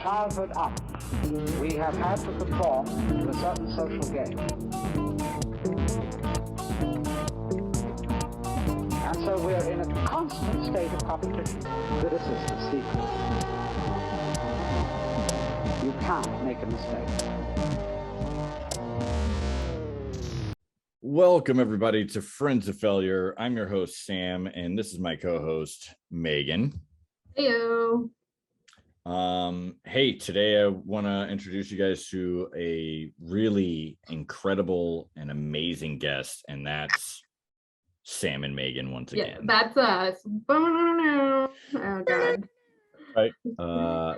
childhood up, we have had to conform to a certain social game. And so we're in a constant state of competition. This is the secret. You can't make a mistake. Welcome, everybody, to Friends of Failure. I'm your host, Sam, and this is my co-host, Megan. Heyo. Hey, today I want to introduce you guys to a really incredible and amazing guest, and that's Sam and Megan once again. Yeah, that's us. Oh, God. Right.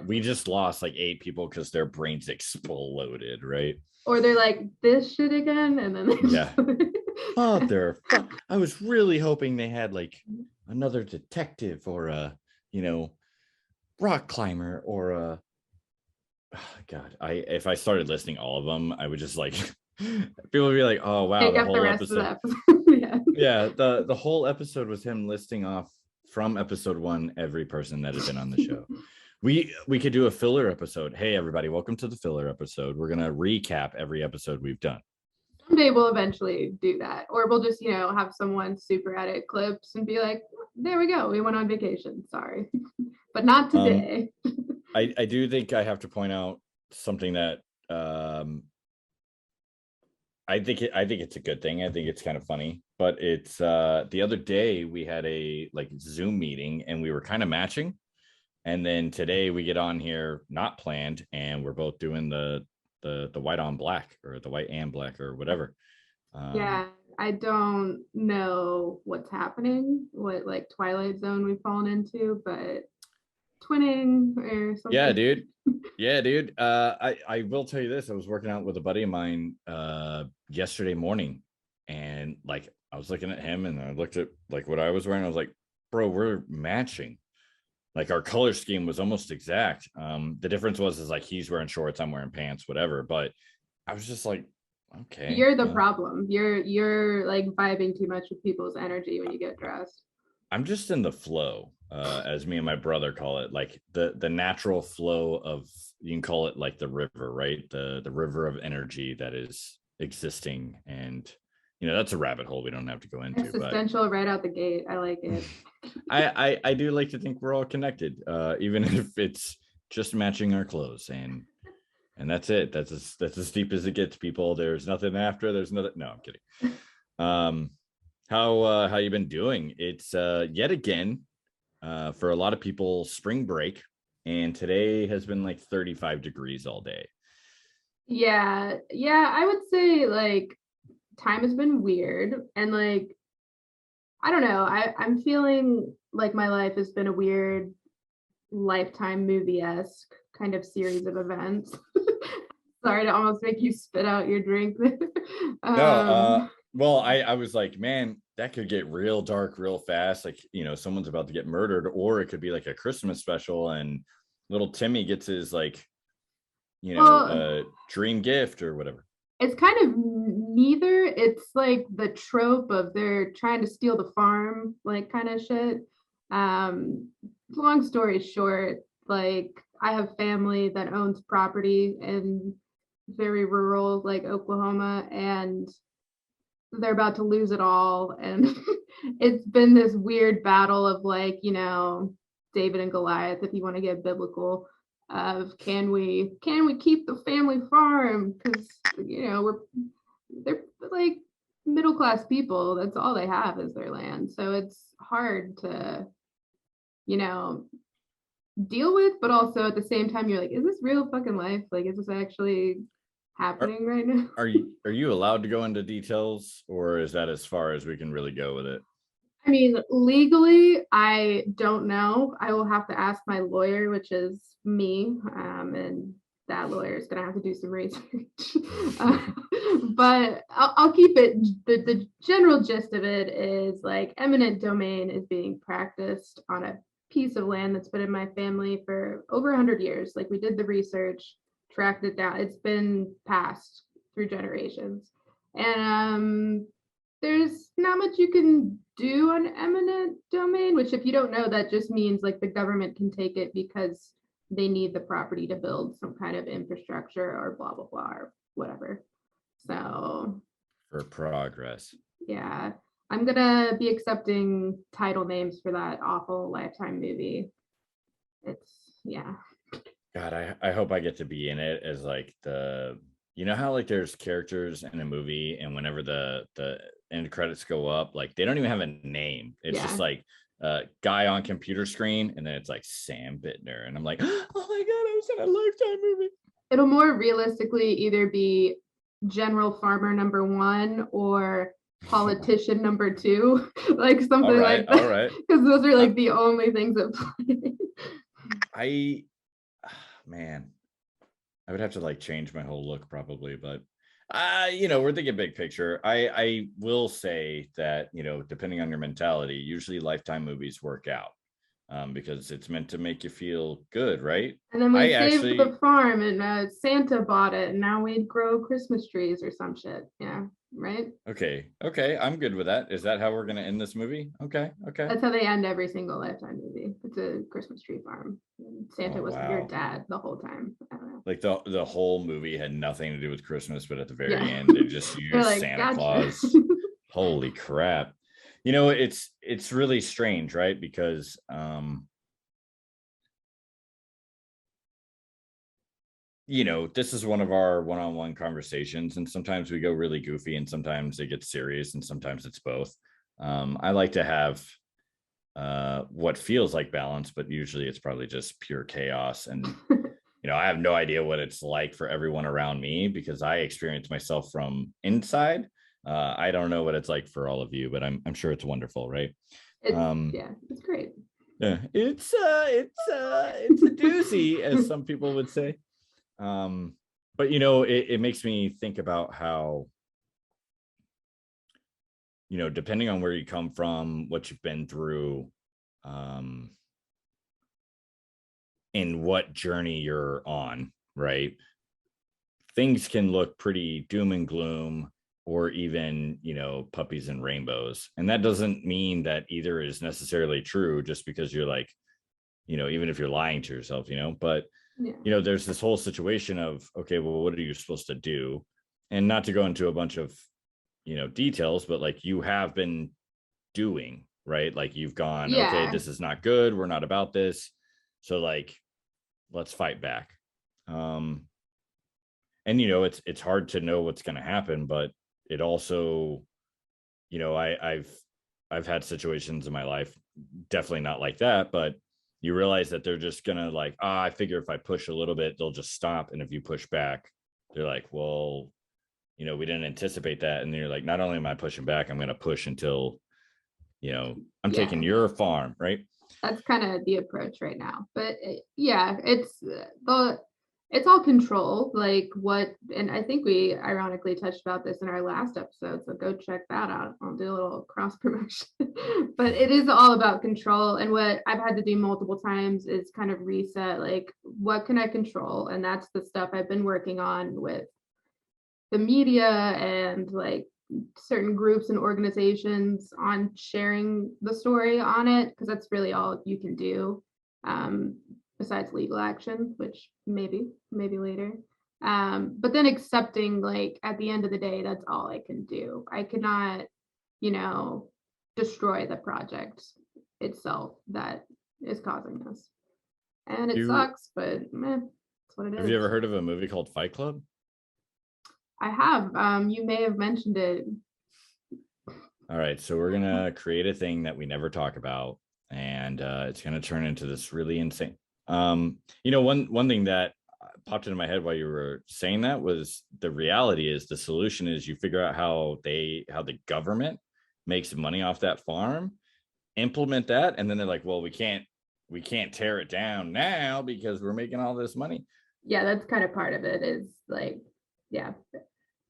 We just lost like 8 people because their brains exploded, right? Or they're like, this shit again, and then Oh, I was really hoping they had like another detective or a, rock climber or a. Oh, God, if I started listing all of them, I would just like people would be like, oh wow, take the up whole the rest episode. of the episode. Yeah, the whole episode was him listing off from episode 1 every person that had been on the show. We could do a filler episode. Hey, everybody, welcome to the filler episode. We're gonna recap every episode we've done. Someday we'll eventually do that, or we'll just have someone super edit clips and be like, there we go, we went on vacation, sorry. But not today. I do think I have to point out something that I think it's a good thing. I think it's kind of funny, but it's the other day we had a Zoom meeting and we were kind of matching, and then today we get on here not planned and we're both doing the white on black or the white and black or whatever. Yeah, I don't know what's happening, what Twilight Zone we've fallen into, but twinning or something. Yeah, dude. I will tell you this. I was working out with a buddy of mine yesterday morning, and I was looking at him and I looked at what I was wearing. I was like, bro, we're matching. Our color scheme was almost exact. The difference was he's wearing shorts, I'm wearing pants, whatever. But I was just like, okay. You're the problem. You're vibing too much with people's energy when you get dressed. I'm just in the flow, as me and my brother call it, the natural flow of, you can call it the river, right? The river of energy that is existing. And, that's a rabbit hole we don't have to go into. Existential right out the gate. I like it. I do like to think we're all connected, even if it's just matching our clothes. And that's it. That's as deep as it gets, people. There's nothing after. There's nothing. No, I'm kidding. How you been doing? It's yet again for a lot of people spring break, and today has been 35 degrees all day. Yeah, I would say time has been weird, and I don't know, I'm feeling like my life has been a weird Lifetime movie-esque kind of series of events. Sorry to almost make you spit out your drink. No, well, I was like, man, that could get real dark real fast. Someone's about to get murdered, or it could be a Christmas special and little Timmy gets his dream gift or whatever. It's kind of neither. It's the trope of they're trying to steal the farm, kind of shit. Long story short, I have family that owns property in very rural Oklahoma, and they're about to lose it all, and it's been this weird battle of David and Goliath, if you want to get biblical, of can we keep the family farm, because they're middle class people, that's all they have is their land, so it's hard to deal with, but also at the same time you're is this real fucking life? Is this actually happening right now? Are you allowed to go into details, or is that as far as we can really go with it? I mean, legally, I don't know. I will have to ask my lawyer, which is me, and that lawyer is going to have to do some research. But I'll keep it. The general gist of it is eminent domain is being practiced on a piece of land that's been in my family for over 100 years. We did the research, tracked it down. It's been passed through generations, and there's not much you can do on eminent domain, which if you don't know, that just means the government can take it because they need the property to build some kind of infrastructure or blah blah blah or whatever. So For progress. yeah, I'm gonna be accepting title names for that awful Lifetime movie. It's yeah. God, I hope I get to be in it as like you know how like there's characters in a movie and whenever the end credits go up, like they don't even have a name. It's just Yeah. like guy on computer screen and then it's like Sam Bittner and I'm like, oh my God, I was in a Lifetime movie. It'll more realistically either be General Farmer number 1 or Politician number 2, like something like that. All right. Because those are like the only things that play. Man, I would have to like change my whole look probably, but we're thinking big picture. I will say that, depending on your mentality, usually Lifetime movies work out because it's meant to make you feel good, right? And then we saved the farm and Santa bought it and now we grow Christmas trees or some shit. Yeah. Right. Okay. I'm good with that. Is that how we're going to end this movie? Okay. That's how they end every single Lifetime movie. It's a Christmas tree farm. Santa was your dad the whole time. I don't know. Like the whole movie had nothing to do with Christmas, but at the very end, they just used like, Santa gotcha. Claus. Holy crap. It's really strange, right? Because this is one of our one-on-one conversations, and sometimes we go really goofy and sometimes it gets serious and sometimes it's both. I like to have what feels like balance, but usually it's probably just pure chaos. And I have no idea what it's like for everyone around me because I experience myself from inside. I don't know what it's like for all of you, but I'm sure it's wonderful, right? It's great. Yeah, it's a doozy, as some people would say. But it makes me think about how, depending on where you come from, what you've been through, and what journey you're on, right? Things can look pretty doom and gloom or even, puppies and rainbows. And that doesn't mean that either is necessarily true just because you're like, even if you're lying to yourself, but there's this whole situation of, okay, well, what are you supposed to do? And not to go into a bunch of, details, but like you have been doing, right? Like you've gone, okay, this is not good. We're not about this. So like, let's fight back. And, it's hard to know what's going to happen, but it also, I've had situations in my life, definitely not like that, but you realize that they're just gonna like, I figure if I push a little bit, they'll just stop. And if you push back, they're like, well, we didn't anticipate that. And then you're like, not only am I pushing back, I'm gonna push until, I'm taking your farm, right? That's kind of the approach right now. But it's all control, like what, and I think we ironically touched about this in our last episode, so go check that out. I'll do a little cross promotion. But it is all about control, and what I've had to do multiple times is kind of reset, like what can I control? And that's the stuff I've been working on with the media and like certain groups and organizations on sharing the story on it, because that's really all you can do. Besides legal action, which maybe later. But then accepting, like, at the end of the day, that's all I can do. I cannot, destroy the project itself that is causing this. And it sucks, but that's what it is. Have you ever heard of a movie called Fight Club? I have. You may have mentioned it. All right, so we're gonna create a thing that we never talk about, and it's gonna turn into this really insane. One thing that popped into my head while you were saying that was the reality is the solution is you figure out how the government makes money off that farm, implement that, and then they're like, well, we can't tear it down now because we're making all this money. Yeah, that's kind of part of it, is like,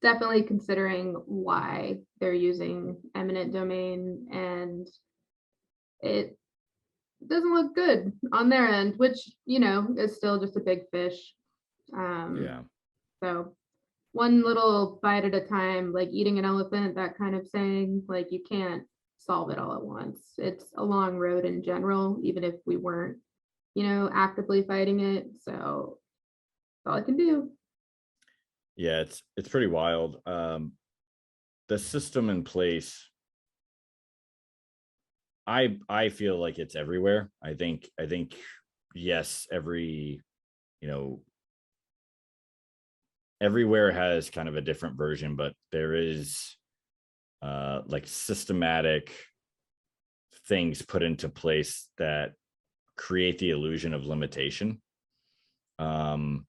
definitely considering why they're using eminent domain, and it doesn't look good on their end, which is still just a big fish. So one little bite at a time, like eating an elephant, that kind of saying, like you can't solve it all at once. It's a long road in general, even if we weren't actively fighting it. So that's all I can do. Yeah, it's pretty wild. The system in place, I feel like it's everywhere. I think yes, you know everywhere has kind of a different version, but there is like systematic things put into place that create the illusion of limitation. Um,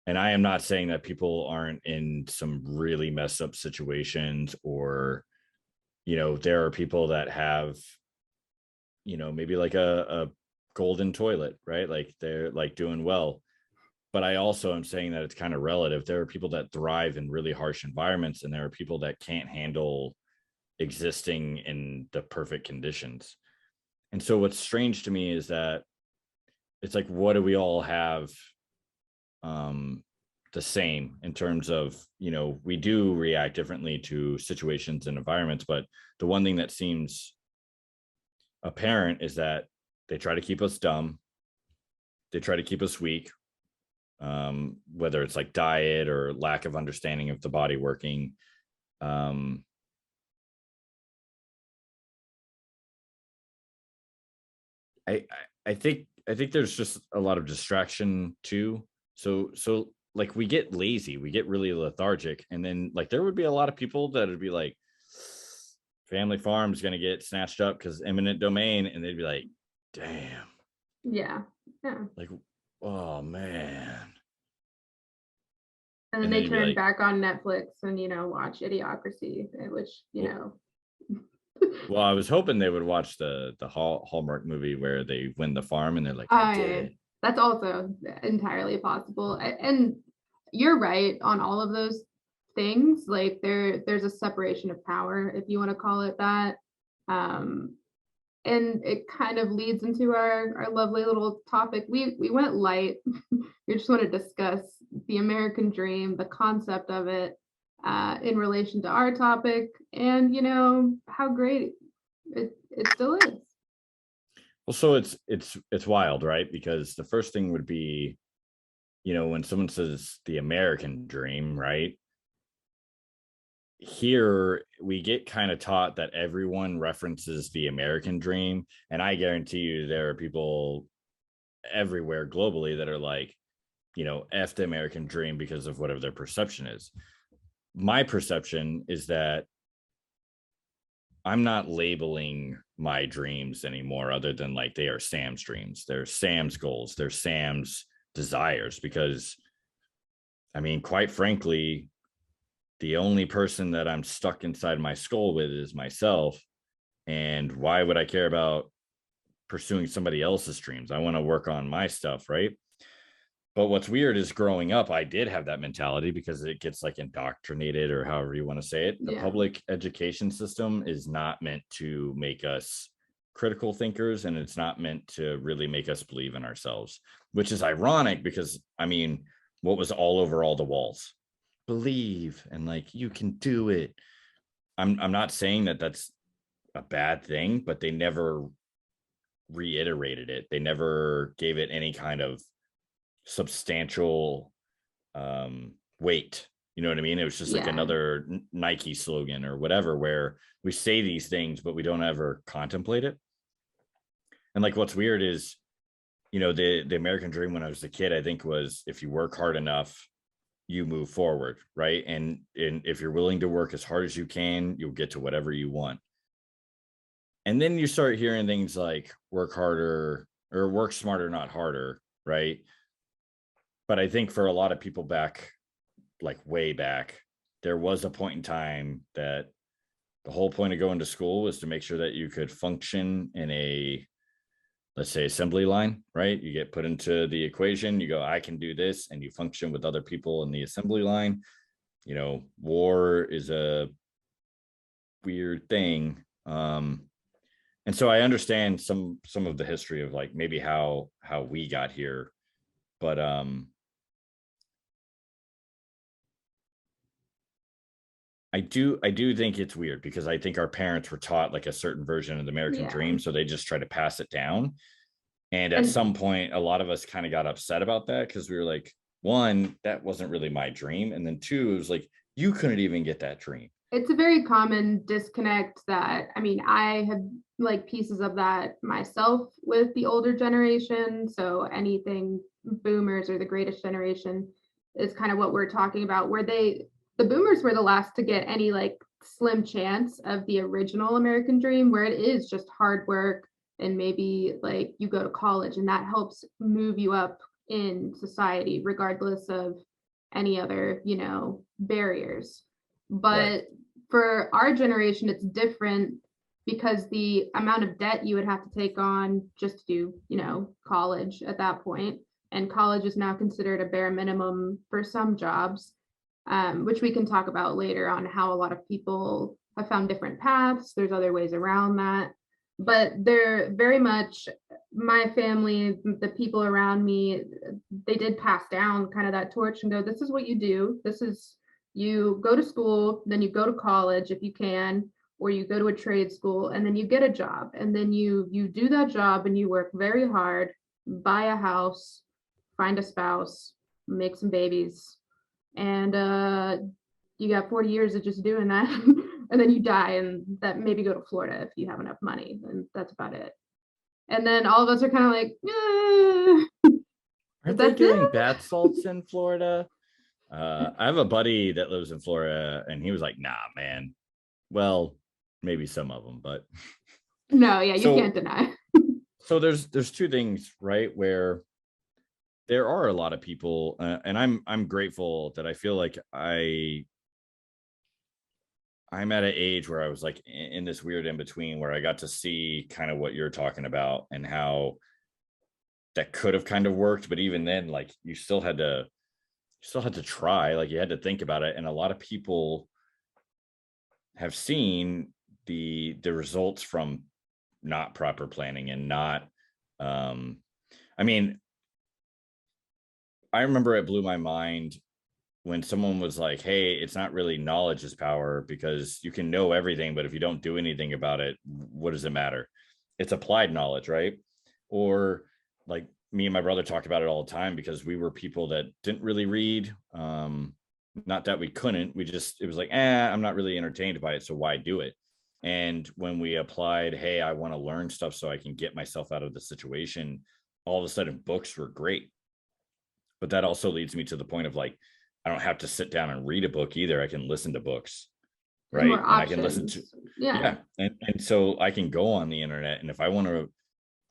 and I am not saying that people aren't in some really messed up situations, or there are people that have maybe like a golden toilet, right? Like they're like doing well. But I also am saying that it's kind of relative. There are people that thrive in really harsh environments, and there are people that can't handle existing in the perfect conditions. And so what's strange to me is that it's like, what do we all have um the same in terms of, we do react differently to situations and environments, but the one thing that seems apparent is that they try to keep us dumb, they try to keep us weak, whether it's like diet or lack of understanding of the body working. um I I think there's just a lot of distraction too. So like we get lazy, we get really lethargic, and then like there would be a lot of people that would be like, family farm's gonna get snatched up because eminent domain, and they'd be like, damn, Yeah. Yeah. like, oh man. And then And then they you'd be turn like, back on Netflix and, watch Idiocracy, which, well, well, I was hoping they would watch the Hallmark movie where they win the farm and they're like, I did it. that's also entirely possible. And you're right on all of those things. Like there's a separation of power, if you want to call it that. Um, and it kind of leads into our lovely little topic. We went light. We just want to discuss the American dream, the concept of it, in relation to our topic, and how great it still is. Well, so it's wild, right? Because the first thing would be, when someone says the American dream, right? Here we get kind of taught that everyone references the American dream, and I guarantee you there are people everywhere globally that are like, F the American dream because of whatever their perception is. My perception is that I'm not labeling my dreams anymore other than like they are Sam's dreams, they're Sam's goals, they're Sam's desires, because I mean, quite frankly, the only person that I'm stuck inside my skull with is myself. And why would I care about pursuing somebody else's dreams? I want to work on my stuff, right? But what's weird is growing up, I did have that mentality because it gets like indoctrinated, or however you want to say it. The public education system is not meant to make us critical thinkers, and it's not meant to really make us believe in ourselves, which is ironic because, I mean, what was all over all the walls? Believe, and like, you can do it. I'm not saying that that's a bad thing, but they never reiterated it. They never gave it any kind of substantial weight. You know what I mean? It was just like another Nike slogan or whatever, where we say these things, but we don't ever contemplate it. And like, what's weird is, the American dream when I was a kid, I think, was if you work hard enough, you move forward, right? And if you're willing to work as hard as you can, you'll get to whatever you want. And then you start hearing things like work harder or work smarter, not harder, right? But I think for a lot of people back, like way back, there was a point in time that the whole point of going to school was to make sure that you could function in a, let's say, assembly line, right? You get put into the equation, you go, I can do this, and you function with other people in the assembly line. War is a weird thing. And so I understand some of the history of like maybe how we got here, but I do think it's weird because I think our parents were taught like a certain version of the American dream, so they just try to pass it down. And at some point, a lot of us kind of got upset about that because we were like, one, that wasn't really my dream. And then two, it was like, you couldn't even get that dream. It's a very common disconnect that, I mean, I have like pieces of that myself with the older generation. So anything boomers or the greatest generation is kind of what we're talking about, where the boomers were the last to get any like slim chance of the original American dream, where it is just hard work and maybe like you go to college and that helps move you up in society, regardless of any other, barriers. But Right. for our generation, it's different because the amount of debt you would have to take on just to do, college at that point, and college is now considered a bare minimum for some jobs, which we can talk about later on how a lot of people have found different paths. There's other ways around that, but they're very much my family, the people around me, they did pass down kind of that torch and go, this is what you do. This is you go to school, then you go to college if you can, or you go to a trade school and then you get a job and then you do that job and you work very hard, buy a house, find a spouse, make some babies, and you got 40 years of just doing that. And then you die and that maybe go to Florida if you have enough money, and that's about it. And then all of us are kind of like, Aren't they that's doing it. bath salts in Florida? I have a buddy that lives in Florida, and he was like, nah, man. Well, maybe some of them, but No, yeah, you can't so deny. so there's two things, right? Where there are a lot of people, and I'm grateful that I feel like I'm at an age where I was like in this weird in between where I got to see kind of what you're talking about and how that could have kind of worked, but even then, like you still had to try, like you had to think about it, and a lot of people have seen the results from not proper planning and not I mean, I remember it blew my mind when someone was like, hey, it's not really knowledge is power, because you can know everything, but if you don't do anything about it, what does it matter? It's applied knowledge, right? Or like me and my brother talked about it all the time because we were people that didn't really read. Not that we couldn't, it was like, I'm not really entertained by it, so why do it? And when we applied, hey, I want to learn stuff so I can get myself out of the situation, all of a sudden books were great. But that also leads me to the point of like, I don't have to sit down and read a book either. I can listen to books, There's more right? And I can listen to, options. Yeah. yeah. And so I can go on the internet, and if I want to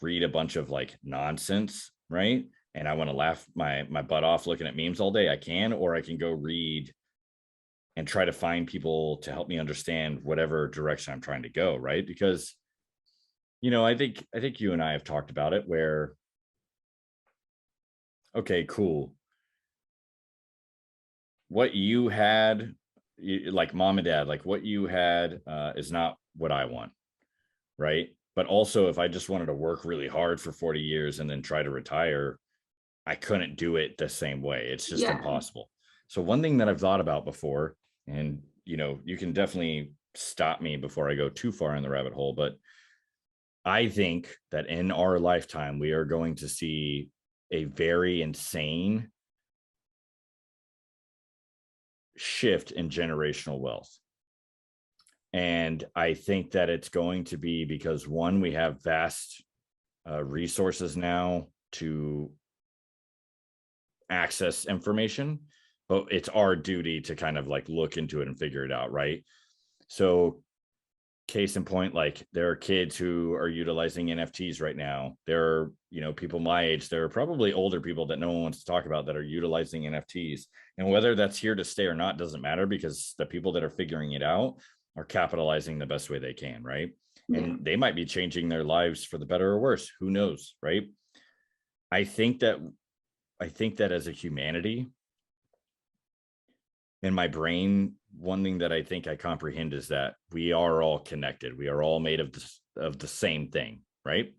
read a bunch of like nonsense, right? And I want to laugh my butt off looking at memes all day, I can, or I can go read and try to find people to help me understand whatever direction I'm trying to go, right? Because I think you and I have talked about it where, okay, cool. What you had, like mom and dad, like what you had is not what I want, right? But also, if I just wanted to work really hard for 40 years and then try to retire, I couldn't do it the same way. It's just Yeah. impossible. So one thing that I've thought about before, and you can definitely stop me before I go too far in the rabbit hole, but I think that in our lifetime, we are going to see a very insane shift in generational wealth. And I think that it's going to be because, one, we have vast resources now to access information, but it's our duty to kind of like look into it and figure it out, right? So case in point, like there are kids who are utilizing NFTs right now. There are, people my age, there are probably older people that no one wants to talk about that are utilizing NFTs. And whether that's here to stay or not doesn't matter, because the people that are figuring it out are capitalizing the best way they can, right? Yeah. And they might be changing their lives for the better or worse. Who knows, right? I think that as a humanity, in my brain, one thing that I think I comprehend is that we are all connected. We are all made of the same thing, right?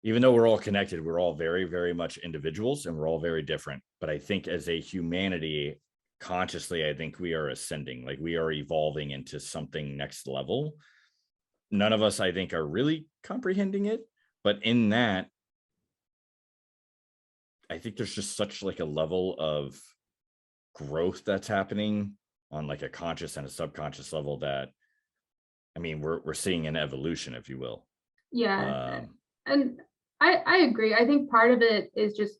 Even though we're all connected, we're all very, very much individuals, and we're all very different. But I think as a humanity, consciously, I think we are ascending, like we are evolving into something next level. None of us, I think, are really comprehending it, But in that, I think there's just such like a level of growth that's happening on like a conscious and a subconscious level that, I mean, we're seeing an evolution, if you will. Yeah. And I agree. I think part of it is just,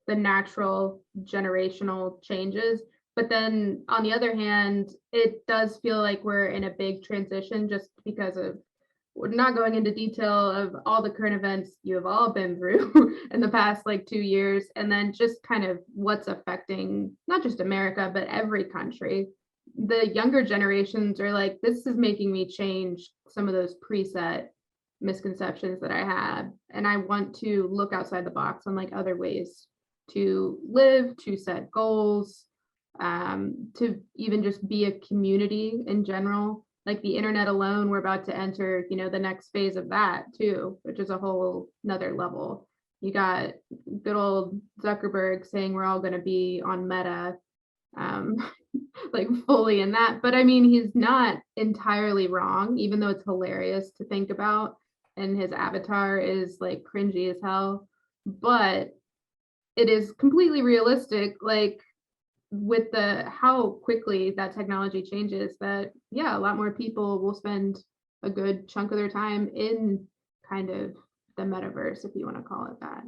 the natural generational changes. But then on the other hand, it does feel like we're in a big transition just because of, we're not going into detail of all the current events you have all been through in the past like 2 years, and then just kind of what's affecting not just America, but every country. The younger generations are like, this is making me change some of those preset misconceptions that I had. And I want to look outside the box on like other ways to live, to set goals, to even just be a community in general. Like the internet alone, we're about to enter, the next phase of that too, which is a whole nother level. You got good old Zuckerberg saying we're all going to be on Meta, like fully in that. But I mean, he's not entirely wrong, even though it's hilarious to think about. And his avatar is like cringy as hell. But it is completely realistic, like with how quickly that technology changes, that a lot more people will spend a good chunk of their time in kind of the metaverse, if you want to call it that.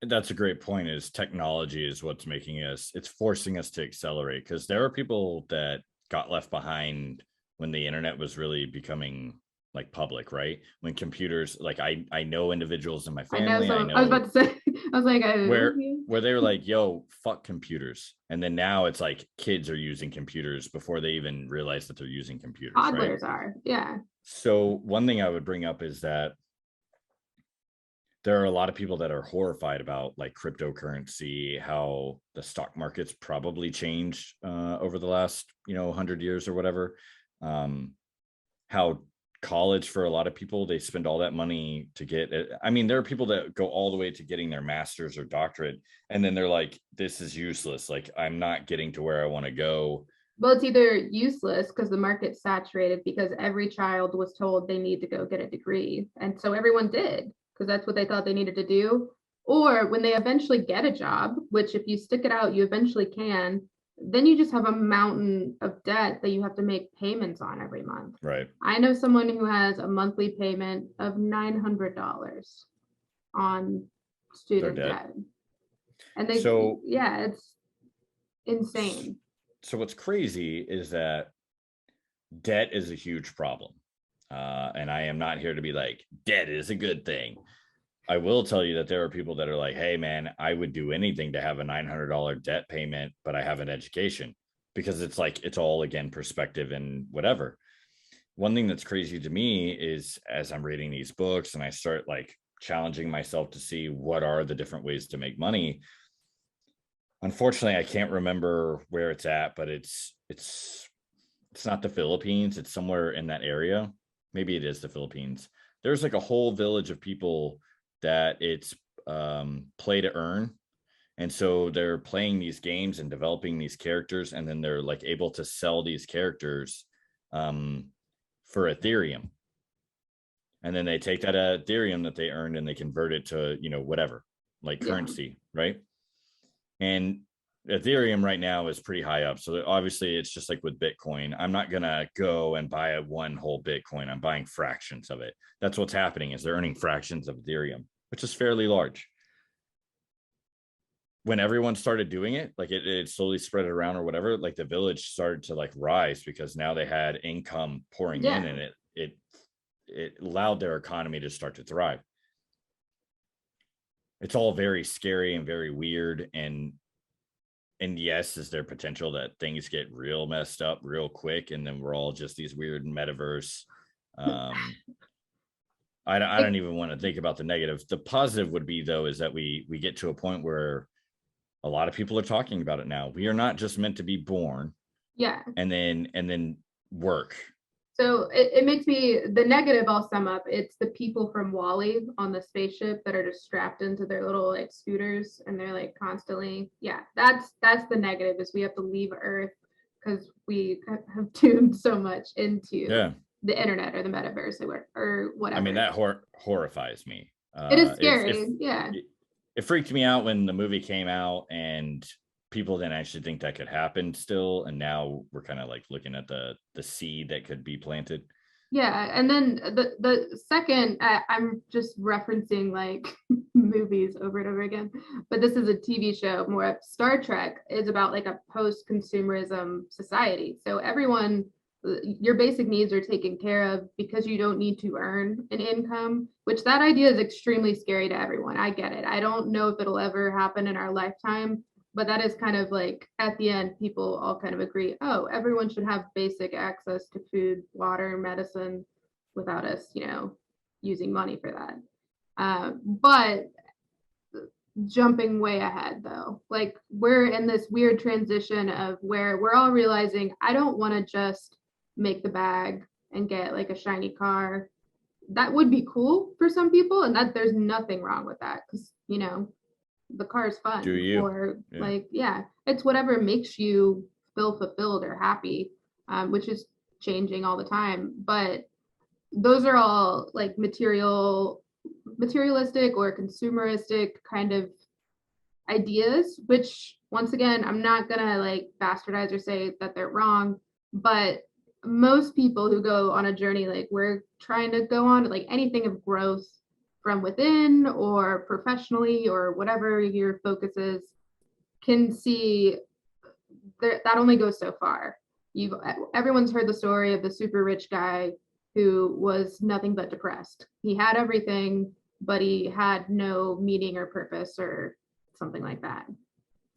That's a great point. Is technology is what's making it's forcing us to accelerate, because there are people that got left behind when the internet was really becoming like public, right? When computers, like I know individuals in my family, I know I was about to say, I was like, where they were like, yo, fuck computers. And then now it's like kids are using computers before they even realize that they're using computers. Toddlers right? are, yeah. So one thing I would bring up is that there are a lot of people that are horrified about like cryptocurrency, how the stock market's probably changed over the last 100 years or whatever. How college, for a lot of people, they spend all that money to get it. I mean, there are people that go all the way to getting their master's or doctorate, and then they're like, this is useless, like I'm not getting to where I want to go. Well, it's either useless because the market's saturated, because every child was told they need to go get a degree, and so everyone did because that's what they thought they needed to do. Or when they eventually get a job, which if you stick it out, you eventually can, then you just have a mountain of debt that you have to make payments on every month. Right. I know someone who has a monthly payment of $900 on student debt. And it's insane. So what's crazy is that debt is a huge problem. And I am not here to be like, debt is a good thing. I will tell you that there are people that are like, hey, man, I would do anything to have a $900 debt payment, but I have an education, because it's like, it's all, again, perspective and whatever. One thing that's crazy to me is as I'm reading these books and I start like challenging myself to see what are the different ways to make money. Unfortunately, I can't remember where it's at, but it's not the Philippines. It's somewhere in that area. Maybe it is the Philippines. There's like a whole village of people that it's play to earn. And so they're playing these games and developing these characters, and then they're like able to sell these characters for Ethereum. And then they take that Ethereum that they earned and they convert it to, whatever, like currency, right? And Ethereum right now is pretty high up. So obviously it's just like with Bitcoin. I'm not going to go and buy one whole Bitcoin. I'm buying fractions of it. That's what's happening, is they're earning fractions of Ethereum, which is fairly large. When everyone started doing it, like it slowly spread around or whatever, like the village started to like rise because now they had income pouring in, and it allowed their economy to start to thrive. It's all very scary and very weird. And yes, is there potential that things get real messed up real quick, and then we're all just these weird metaverse. I don't even want to think about the negative. The positive would be, though, is that we get to a point where a lot of people are talking about it now. We are not just meant to be born, and then work. So it makes me, the negative I'll sum up, it's the people from WALL-E on the spaceship that are just strapped into their little like scooters, and they're like constantly, that's the negative, is we have to leave Earth because we have tuned so much into the internet or the metaverse or whatever. I mean, that horrifies me. It is scary. Yeah. It freaked me out when the movie came out and people didn't actually think that could happen still. And now we're kind of like looking at the seed that could be planted. Yeah, and then the second, I'm just referencing like movies over and over again, but this is a TV show. More Star Trek is about like a post-consumerism society. So everyone, your basic needs are taken care of because you don't need to earn an income, which that idea is extremely scary to everyone. I get it. I don't know if it'll ever happen in our lifetime, but that is kind of like at the end, people all kind of agree, oh, everyone should have basic access to food, water, medicine without us, using money for that. But jumping way ahead though, like we're in this weird transition of where we're all realizing I don't want to just make the bag and get like a shiny car. That would be cool for some people, and that there's nothing wrong with that because the car is fun. Do you? Or it's whatever makes you feel fulfilled or happy, which is changing all the time. But those are all like materialistic or consumeristic kind of ideas, which once again, I'm not gonna like bastardize or say that they're wrong, but most people who go on a journey like we're trying to go on, like anything of growth from within or professionally or whatever your focus is, can see that only goes so far. Everyone's heard the story of the super rich guy who was nothing but depressed. He had everything, but he had no meaning or purpose or something like that.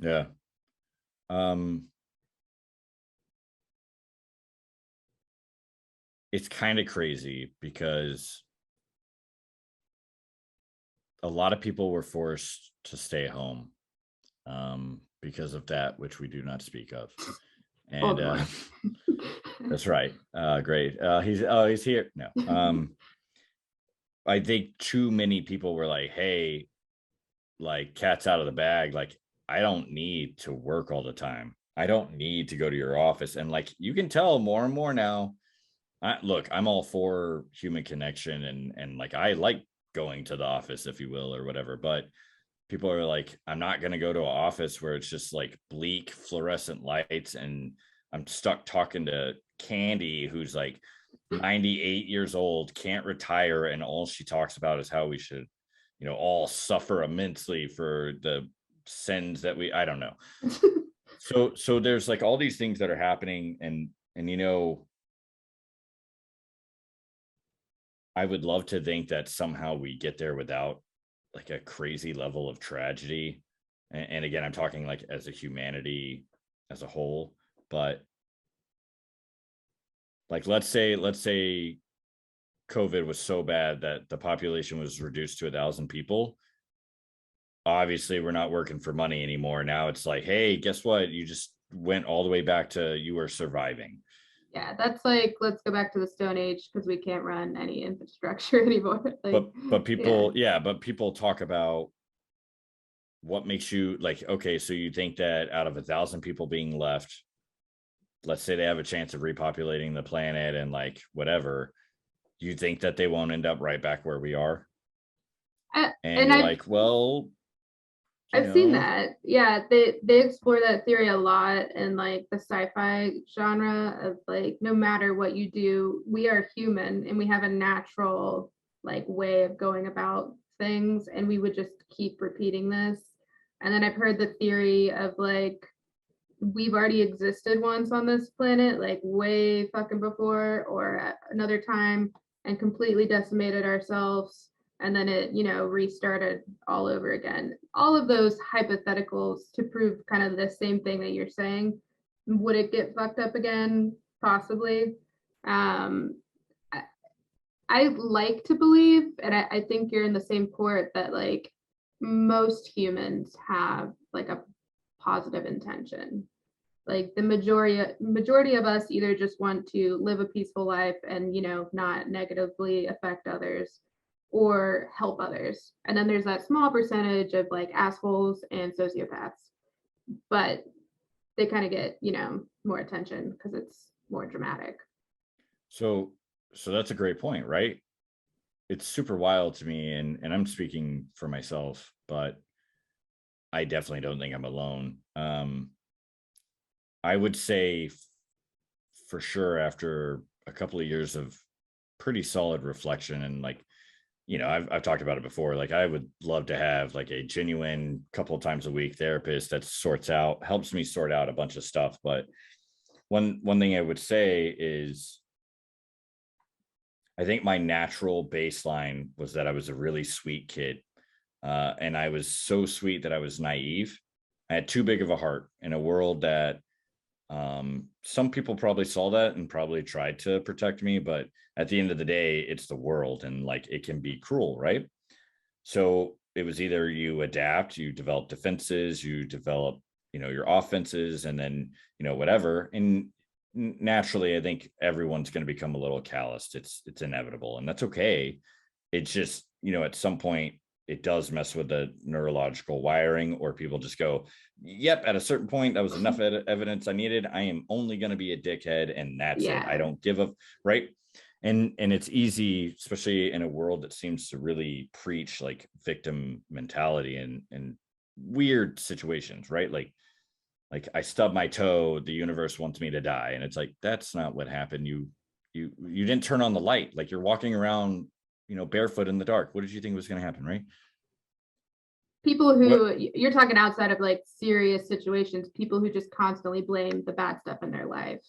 Yeah. It's kind of crazy because a lot of people were forced to stay home because of that, which we do not speak of. And that's right. Great. He's here. No. I think too many people were like, hey, like cat's out of the bag. Like, I don't need to work all the time. I don't need to go to your office. And like, you can tell more and more now. Look, I'm all for human connection and like, I like going to the office, if you will, or whatever. But people are like, I'm not going to go to an office where it's just like bleak fluorescent lights and I'm stuck talking to Candy, who's like 98 years old, can't retire, and all she talks about is how we should, all suffer immensely for the sins that I don't know. So there's like all these things that are happening, and I would love to think that somehow we get there without like a crazy level of tragedy. And again, I'm talking like as a humanity as a whole, but like, let's say COVID was so bad that the population was reduced to 1,000 people. Obviously, we're not working for money anymore. Now it's like, hey, guess what? You just went all the way back to you were surviving. Yeah, that's like, let's go back to the Stone Age because we can't run any infrastructure anymore. Like, but people talk about what makes you like, okay, so you think that out of 1,000 people being left, let's say they have a chance of repopulating the planet and like whatever, you think that they won't end up right back where we are? And you're like, well, I've seen that. Yeah, they explore that theory a lot in like the sci-fi genre of like, no matter what you do, we are human and we have a natural like way of going about things, and we would just keep repeating this. And then I've heard the theory of like, we've already existed once on this planet, like way fucking before or at another time, and completely decimated ourselves, and then it restarted all over again. All of those hypotheticals to prove kind of the same thing that you're saying. Would it get fucked up again? Possibly. I like to believe, and I think you're in the same court, that like most humans have like a positive intention. Like the majority of us either just want to live a peaceful life and not negatively affect others or help others. And then there's that small percentage of like assholes and sociopaths, but they kind of get more attention because it's more dramatic. So so that's a great point, right? It's super wild to me, and I'm speaking for myself, but I definitely don't think I'm alone. I would say for sure after a couple of years of pretty solid reflection and like, I've talked about it before. Like I would love to have like a genuine couple of times a week therapist that helps me sort out a bunch of stuff. But one thing I would say is I think my natural baseline was that I was a really sweet kid. And I was so sweet that I was naive. I had too big of a heart in a world that some people probably saw that and probably tried to protect me. But at the end of the day, it's the world and like it can be cruel, right? So it was either you adapt, you develop defenses, you develop, your offenses, and then, whatever. And naturally, I think everyone's going to become a little calloused. It's inevitable, and that's okay. It's just, at some point it does mess with the neurological wiring, or people just go, yep, at a certain point, that was enough evidence I needed. I am only going to be a dickhead, and that's it. I don't give a right. And it's easy, especially in a world that seems to really preach like victim mentality and weird situations, right? Like I stub my toe, the universe wants me to die. And it's like, that's not what happened. You didn't turn on the light. Like you're walking around, barefoot in the dark. What did you think was going to happen, right? People who you're talking outside of like serious situations, people who just constantly blame the bad stuff in their life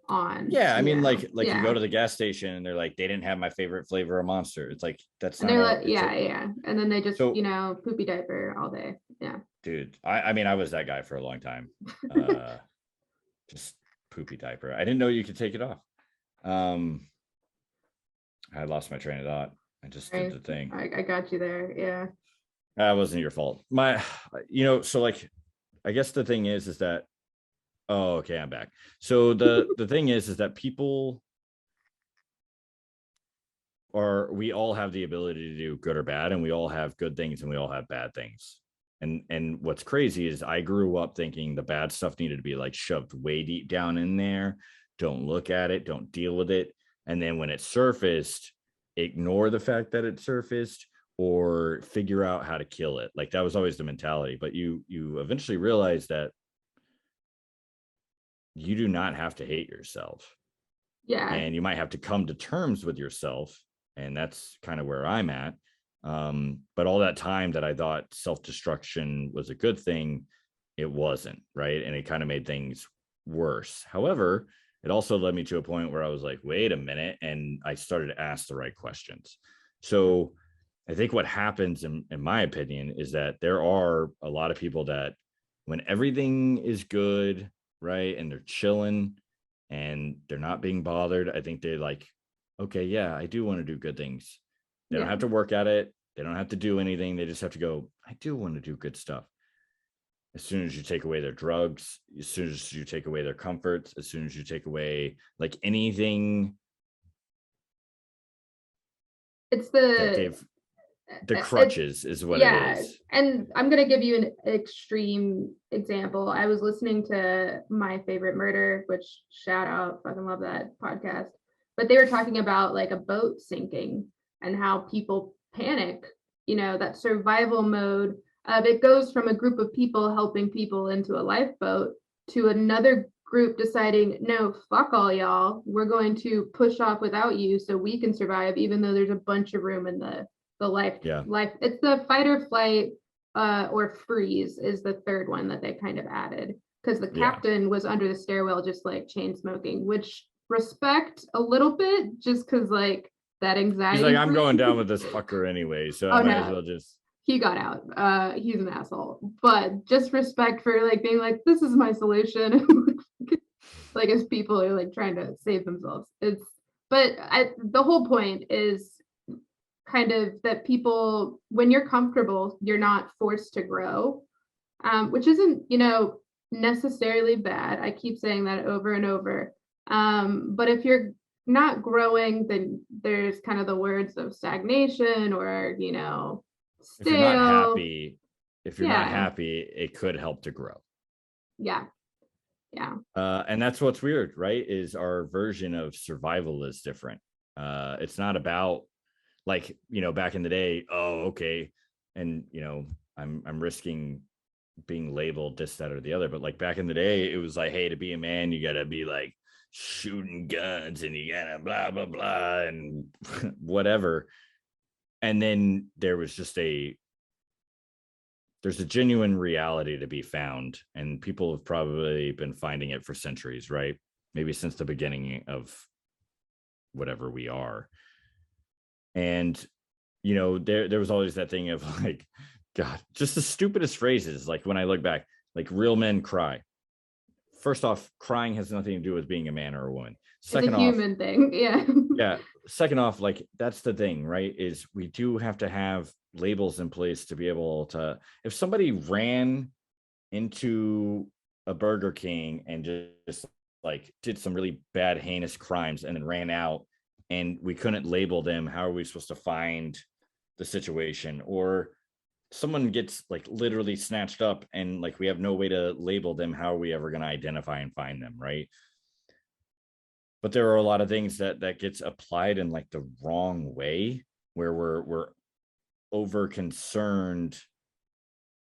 on. Yeah, I mean, like you go to the gas station and they're like, they didn't have my favorite flavor of Monster. It's like, that's and not they're like, yeah. And then they just, so, poopy diaper all day. Yeah. Dude, I mean, I was that guy for a long time. Just poopy diaper. I didn't know you could take it off. I lost my train of thought. I just did the thing. I got you there. Yeah. That wasn't your fault. So like, I guess the thing is that, oh, okay, I'm back. So the thing is that we all have the ability to do good or bad, and we all have good things and we all have bad things. And what's crazy is I grew up thinking the bad stuff needed to be like shoved way deep down in there. Don't look at it, don't deal with it. And then when it surfaced, ignore the fact that it surfaced or figure out how to kill it. Like that was always the mentality. But you eventually realize that you do not have to hate yourself. Yeah. And you might have to come to terms with yourself. And that's kind of where I'm at. But all that time that I thought self-destruction was a good thing, it wasn't, right? And it kind of made things worse. However, it also led me to a point where I was like, wait a minute. And I started to ask the right questions. So I think what happens, in my opinion, is that there are a lot of people that when everything is good, right, and they're chilling and they're not being bothered, I think they're like, okay, yeah, I do want to do good things. They don't have to work at it. They don't have to do anything. They just have to go, I do want to do good stuff. As soon as you take away their drugs, as soon as you take away their comforts, as soon as you take away like anything. It's the crutches is what it is. And I'm going to give you an extreme example. I was listening to My Favorite Murder, which shout out, fucking love that podcast. But they were talking about like a boat sinking and how people panic, that survival mode of it goes from a group of people helping people into a lifeboat to another group deciding, no, fuck all y'all. We're going to push off without you so we can survive, even though there's a bunch of room in the life. It's the fight or flight or freeze is the third one that they kind of added, because the captain was under the stairwell just like chain smoking, which respect a little bit, just because like that anxiety. He's like, I'm going down with this fucker anyway, so I might as well just. He got out. He's an asshole, but just respect for like being like, this is my solution. Like as people are like trying to save themselves. The whole point is kind of that people, when you're comfortable, you're not forced to grow, which isn't, necessarily bad. I keep saying that over and over. But if you're not growing, then there's kind of the words of stagnation or, stale. If you're not happy, it could help to grow. Yeah. And that's what's weird, right? Is our version of survival is different. It's not about like, back in the day, oh, okay. And, I'm risking being labeled this, that, or the other. But like back in the day, it was like, hey, to be a man, you gotta be like shooting guns and you gotta blah, blah, blah, and whatever. And then there's a genuine reality to be found. And people have probably been finding it for centuries, right? Maybe since the beginning of whatever we are. And there was always that thing of like, God, just the stupidest phrases. Like when I look back, like real men cry. First off, crying has nothing to do with being a man or a woman. Second it's a human thing. Yeah. Yeah. Second off, like that's the thing, right? Is we do have to have labels in place to be able to, if somebody ran into a Burger King and just like did some really bad, heinous crimes and then ran out and we couldn't label them, how are we supposed to find the situation? Or someone gets like literally snatched up and like we have no way to label them, how are we ever going to identify and find them, right? But there are a lot of things that gets applied in like the wrong way, where we're over concerned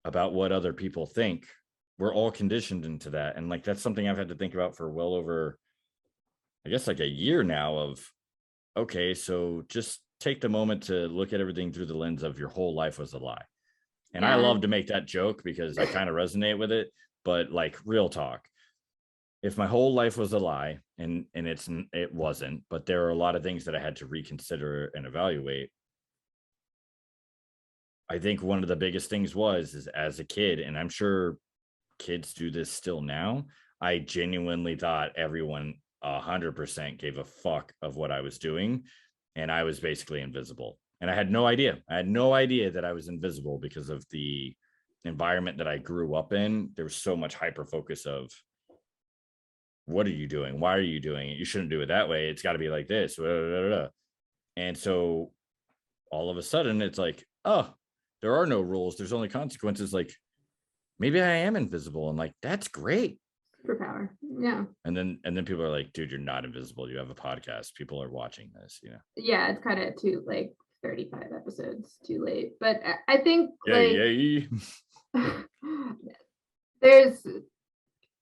about what other people think. We're all conditioned into that, and like that's something I've had to think about for well over, I guess, like a year now. Of okay, so just take the moment to look at everything through the lens of your whole life was a lie. And I love to make that joke because I kind of resonate with it. But like real talk, if my whole life was a lie, and it wasn't, but there are a lot of things that I had to reconsider and evaluate. I think one of the biggest things is as a kid, and I'm sure kids do this still now, I genuinely thought everyone 100% gave a fuck of what I was doing, and I was basically invisible. And I had no idea. I had no idea that I was invisible because of the environment that I grew up in. There was so much hyper focus of, what are you doing? Why are you doing it? You shouldn't do it that way. It's got to be like this. And so all of a sudden it's like, oh, there are no rules. There's only consequences. Like maybe I am invisible. And like, that's great. Superpower. Yeah. And then people are like, dude, you're not invisible. You have a podcast. People are watching this, Yeah. It's kind of too like 35 episodes too late. But I think there's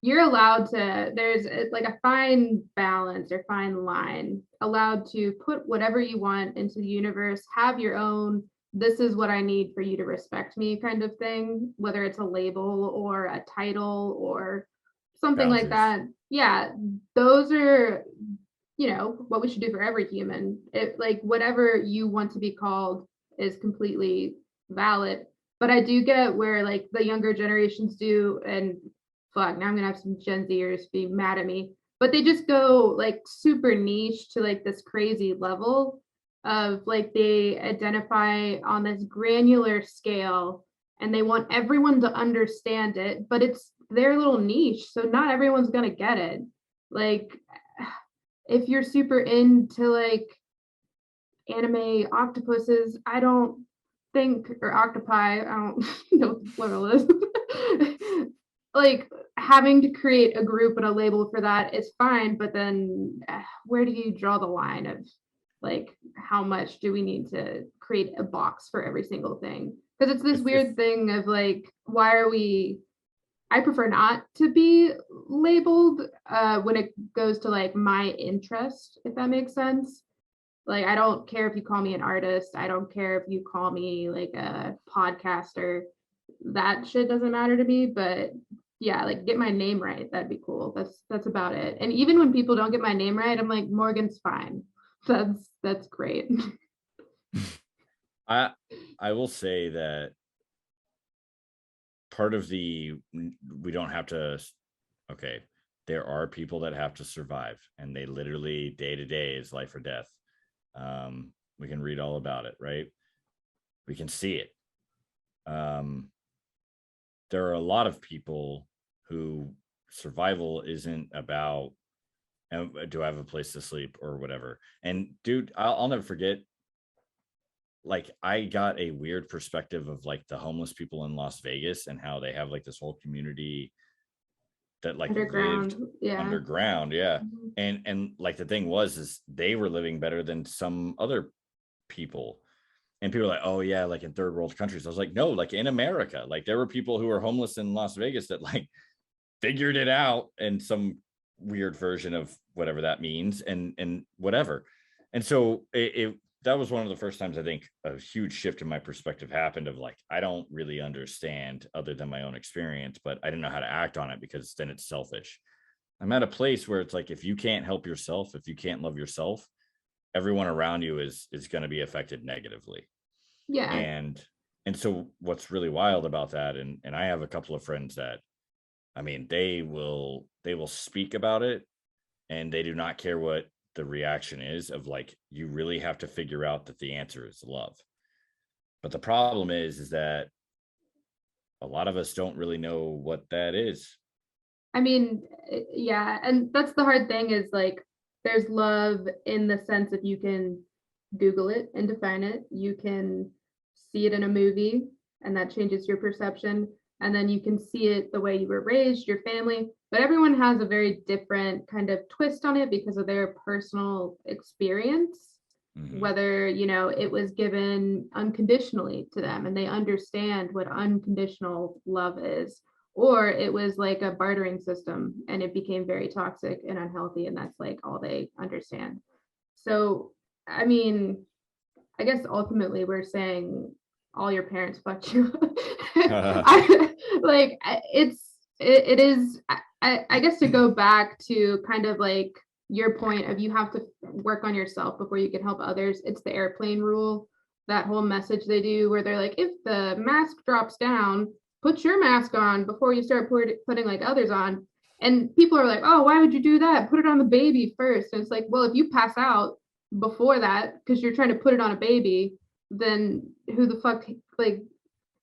you're allowed to, there's like a fine balance or fine line, allowed to put whatever you want into the universe, have your own, this is what I need for you to respect me kind of thing, whether it's a label or a title or something like that. Yeah, those are, what we should do for every human. It, like whatever you want to be called is completely valid. But I do get where like the younger generations do, and fuck, now I'm gonna have some Gen Zers be mad at me, but they just go like super niche to like this crazy level of like they identify on this granular scale and they want everyone to understand it, but it's their little niche, so not everyone's gonna get it. Like if you're super into like anime octopuses, I don't think, or octopi, I don't know what the plural is. Like having to create a group and a label for that is fine, but then where do you draw the line of like how much do we need to create a box for every single thing? Because it's this weird thing of like, why are we, I prefer not to be labeled when it goes to like my interest, if that makes sense. Like, I don't care if you call me an artist. I don't care if you call me like a podcaster. That shit doesn't matter to me. But yeah, like get my name right. That'd be cool. That's about it. And even when people don't get my name right, I'm like, Morgan's fine. That's great. I will say that part of we don't have to, okay, there are people that have to survive, and they literally day to day is life or death. We can read all about it, right? We can see it. There are a lot of people who survival isn't about, do I have a place to sleep or whatever. And dude, I'll never forget, like I got a weird perspective of like the homeless people in Las Vegas and how they have like this whole community that like underground. lived Yeah. underground. Yeah. Mhm. And like the thing was is they were living better than some other people. And people are like, oh yeah, like in third world countries. I was like, no, like in America, like there were people who were homeless in Las Vegas that like figured it out in some weird version of whatever that means, and whatever. And so it that was one of the first times I think a huge shift in my perspective happened of like, I don't really understand other than my own experience, but I didn't know how to act on it because then it's selfish. I'm at a place where it's like, if you can't help yourself, if you can't love yourself, everyone around you is going to be affected negatively. Yeah. And so what's really wild about that, and I have a couple of friends that, I mean, they will speak about it and they do not care what the reaction is of like, you really have to figure out that the answer is love. But the problem is that a lot of us don't really know what that is. I mean, yeah, and that's the hard thing is like there's love in the sense that you can Google it and define it. You can see it in a movie and that changes your perception. And then you can see it the way you were raised, your family. But everyone has a very different kind of twist on it because of their personal experience, Mm-hmm. whether, it was given unconditionally to them and they understand what unconditional love is, or it was like a bartering system and it became very toxic and unhealthy and that's like all they understand. So I mean, I guess ultimately we're saying all your parents fucked you. It is. I guess to go back to kind of like your point of you have to work on yourself before you can help others. It's the airplane rule, that whole message they do where they're like, if the mask drops down, put your mask on before you start putting like others on. And people are like, oh, why would you do that? Put it on the baby first. And it's like, well, if you pass out before that because you're trying to put it on a baby, then who the fuck, like,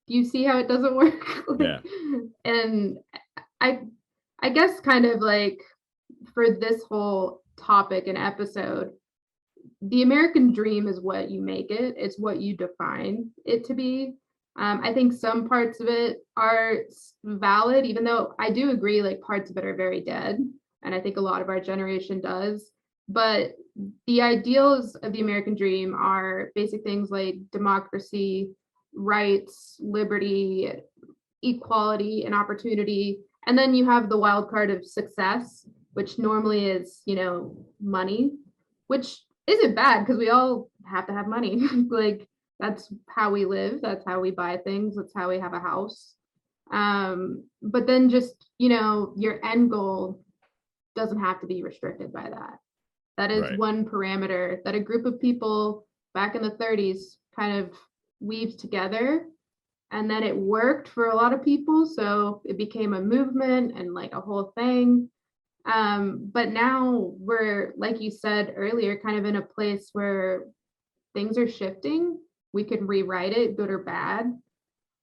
do you see how it doesn't work? Yeah. And I I guess kind of like for this whole topic and episode, the American dream is what you make it. It's what you define it to be. I think some parts of it are valid, even though I do agree, like parts of it are very dead. And I think a lot of our generation does. But the ideals of the American dream are basic things like democracy, rights, liberty, equality, and opportunity. And then you have the wild card of success, which normally is, money, which isn't bad because we all have to have money. Like that's how we live, that's how we buy things, that's how we have a house. But then just, your end goal doesn't have to be restricted by that. That is Right. one parameter that a group of people back in the 30s kind of weaved together. And then it worked for a lot of people. So it became a movement and like a whole thing. But now we're, like you said earlier, kind of in a place where things are shifting. We can rewrite it, good or bad.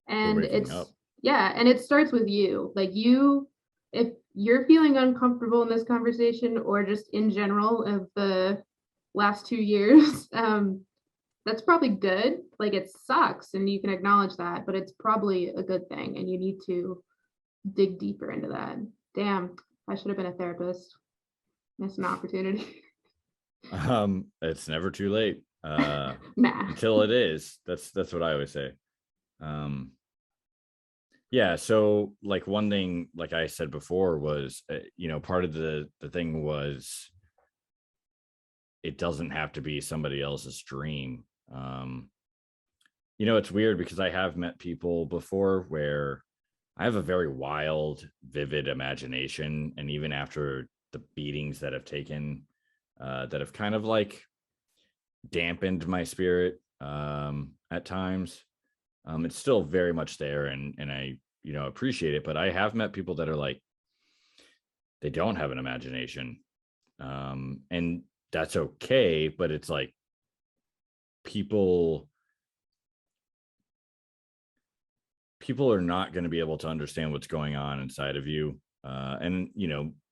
We're And waking up. and it starts with you. Like if you're feeling uncomfortable in this conversation or just in general of the last 2 years, that's probably good. Like it sucks and you can acknowledge that, but it's probably a good thing and you need to dig deeper into that. Damn, I should have been a therapist. Missed an opportunity. It's never too late. Nah. Until it is. That's what I always say. Yeah, so like one thing, like I said before, was part of the thing was it doesn't have to be somebody else's dream. It's weird because I have met people before where I have a very wild, vivid imagination, and even after the beatings that have taken, that have kind of like dampened my spirit at times. It's still very much there, and I appreciate it. But I have met people that are like, they don't have an imagination, and that's okay. But it's like people are not going to be able to understand what's going on inside of you. And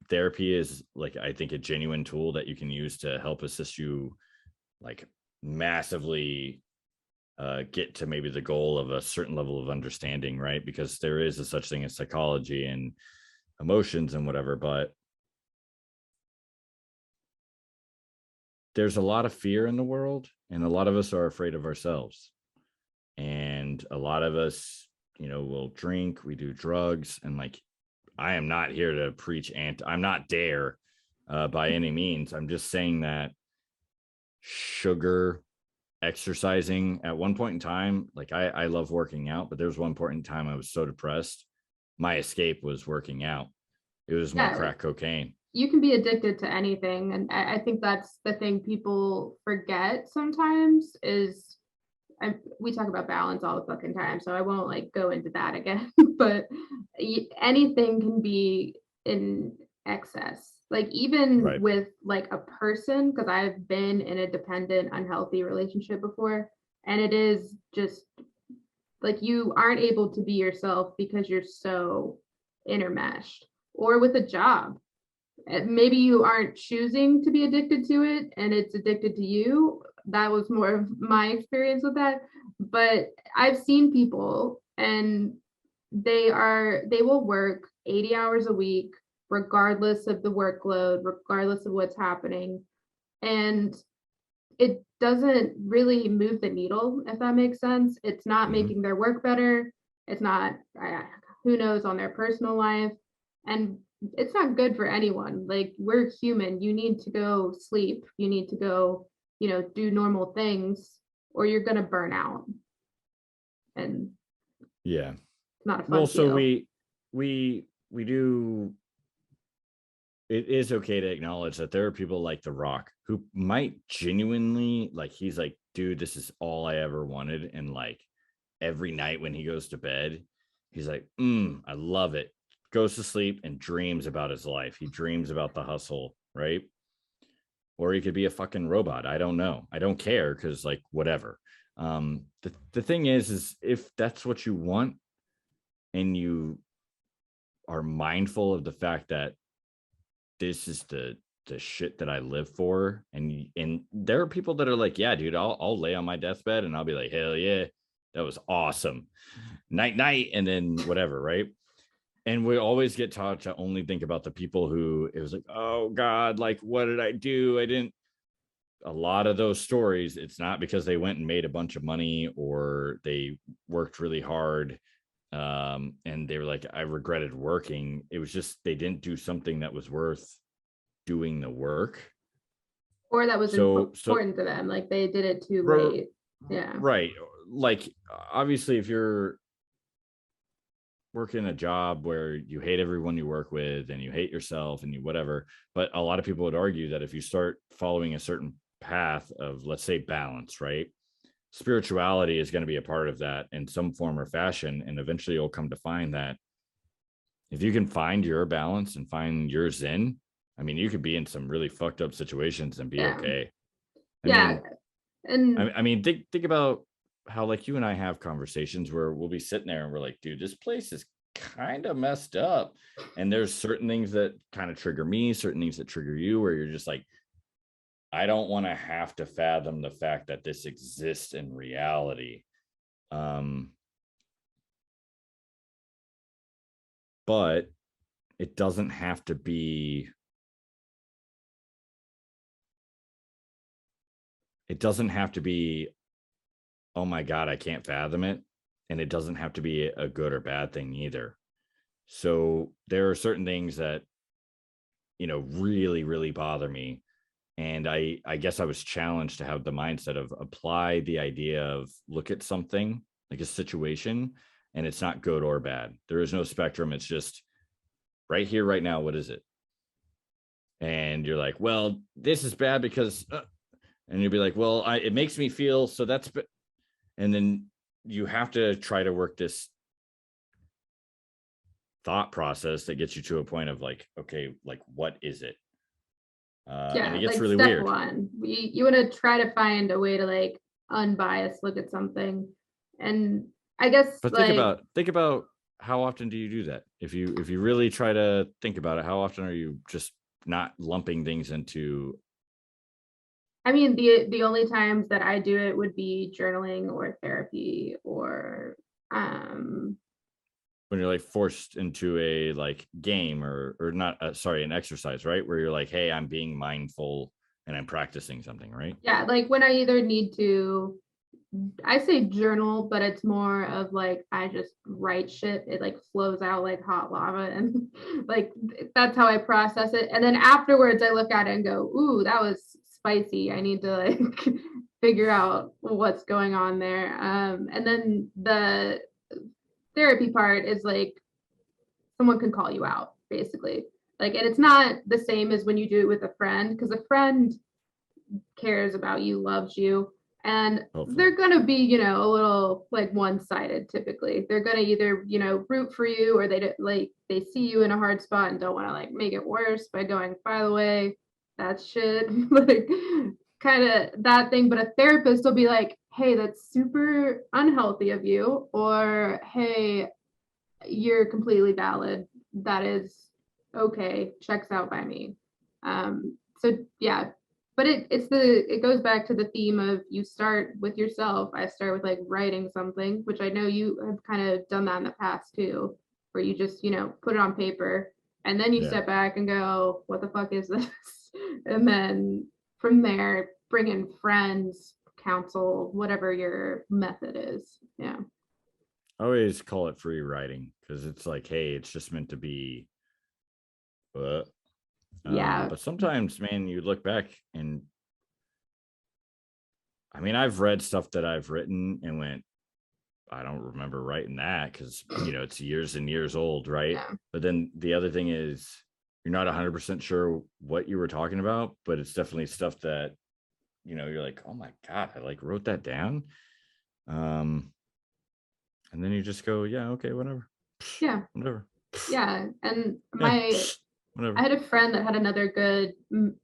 therapy is like, I think, a genuine tool that you can use to help assist you like massively get to maybe the goal of a certain level of understanding, right? Because there is a such thing as psychology, and emotions and whatever, but there's a lot of fear in the world, and a lot of us are afraid of ourselves. And a lot of us, will drink, we do drugs, and like, I am not here to preach I'm not dare by any means. I'm just saying that sugar, exercising at one point in time, like I love working out, but there was one point in time I was so depressed. My escape was working out. It was my crack cocaine. You can be addicted to anything. And I think that's the thing people forget sometimes is we talk about balance all the fucking time, so I won't like go into that again. But anything can be in excess, like even with like a person, because I've been in a dependent, unhealthy relationship before, and it is just like you aren't able to be yourself because you're so intermeshed. Or with a job, maybe you aren't choosing to be addicted to it and it's addicted to you. That was more of my experience with that. But I've seen people and they will work 80 hours a week regardless of the workload, regardless of what's happening, and it doesn't really move the needle, if that makes sense. It's not making their work better. It's not who knows on their personal life, and it's not good for anyone. Like, we're human. You need to go sleep. You need to go, do normal things, or you're gonna burn out. And yeah, it's not a fun well, deal. so we do. It is okay to acknowledge that there are people like The Rock who might genuinely, like, he's like, dude, this is all I ever wanted. And like every night when he goes to bed, he's like, I love it. Goes to sleep and dreams about his life. He dreams about the hustle, right? Or he could be a fucking robot. I don't know. I don't care, because like, whatever. The thing is if that's what you want and you are mindful of the fact that this is the shit that I live for, and there are people that are like, yeah, dude, I'll lay on my deathbed and I'll be like, hell yeah, that was awesome, night, and then whatever, right? And we always get taught to only think about the people who it was like, oh God, like, what did I do? I didn't. A lot of those stories, it's not because they went and made a bunch of money or they worked really hard and they were like, I regretted working. It was just they didn't do something that was worth doing the work, or that was important to them, like they did it too late. Yeah, right. Like, obviously, if you're working a job where you hate everyone you work with and you hate yourself and you whatever, but a lot of people would argue that if you start following a certain path of, let's say, balance, right, spirituality is going to be a part of that in some form or fashion, and eventually you'll come to find that if you can find your balance and find your zen, I mean, you could be in some really fucked up situations and be okay. I mean, think about how, like, you and I have conversations where we'll be sitting there and we're like, dude, this place is kind of messed up. And there's certain things that kind of trigger me, certain things that trigger you, where you're just like, I don't want to have to fathom the fact that this exists in reality. But it doesn't have to be. It doesn't have to be, oh my God, I can't fathom it. And it doesn't have to be a good or bad thing either. So there are certain things that, really, really bother me. And I guess I was challenged to have the mindset of apply the idea of look at something like a situation, and it's not good or bad. There is no spectrum. It's just right here, right now. What is it? And you're like, well, this is bad because, and you'll be like, well, it makes me feel, so that's, and then you have to try to work this thought process that gets you to a point of like, okay, like, what is it? And it gets like really step weird. one, you want to try to find a way to like unbiased look at something. And I guess, but think about how often do you do that? If you really try to think about it, how often are you just not lumping things into? I mean, the only times that I do it would be journaling or therapy or when you're like forced into a like game or not, sorry, an exercise, right? Where you're like, hey, I'm being mindful and I'm practicing something, right? Yeah, like when I either need to, I say journal, but it's more of like I just write shit. It like flows out like hot lava, and like that's how I process it. And then afterwards, I look at it and go, "Ooh, that was spicy. I need to like figure out what's going on there." And then the therapy part is like someone can call you out, basically. Like, and it's not the same as when you do it with a friend, because a friend cares about you, loves you, and Hopefully. they're gonna be, you know, a little like one-sided typically. They're gonna either, you know, root for you, or they see you in a hard spot and don't want to like make it worse by going, by the way, that's shit. Like kind of that thing. But a therapist will be like, hey, that's super unhealthy of you, or hey, you're completely valid. That is okay. Checks out by me. So yeah, but it goes back to the theme of you start with yourself. I start with like writing something, which I know you have kind of done that in the past too, where you just, you know, put it on paper and then you step back and go, what the fuck is this? And then from there, bring in friends, counsel, whatever your method is. Yeah. I always call it free writing because it's like, hey, it's just meant to be. Yeah. But sometimes, man, you look back and I mean, I've read stuff that I've written and went, I don't remember writing that because, you know, it's years and years old, right? Yeah. But then the other thing is you're not 100% sure what you were talking about, but it's definitely stuff that, you know, you're like, oh my God, I like wrote that down. And then you just go, yeah, okay, whatever. Yeah. Whatever. Yeah. And Yeah, whatever. I had a friend that had another good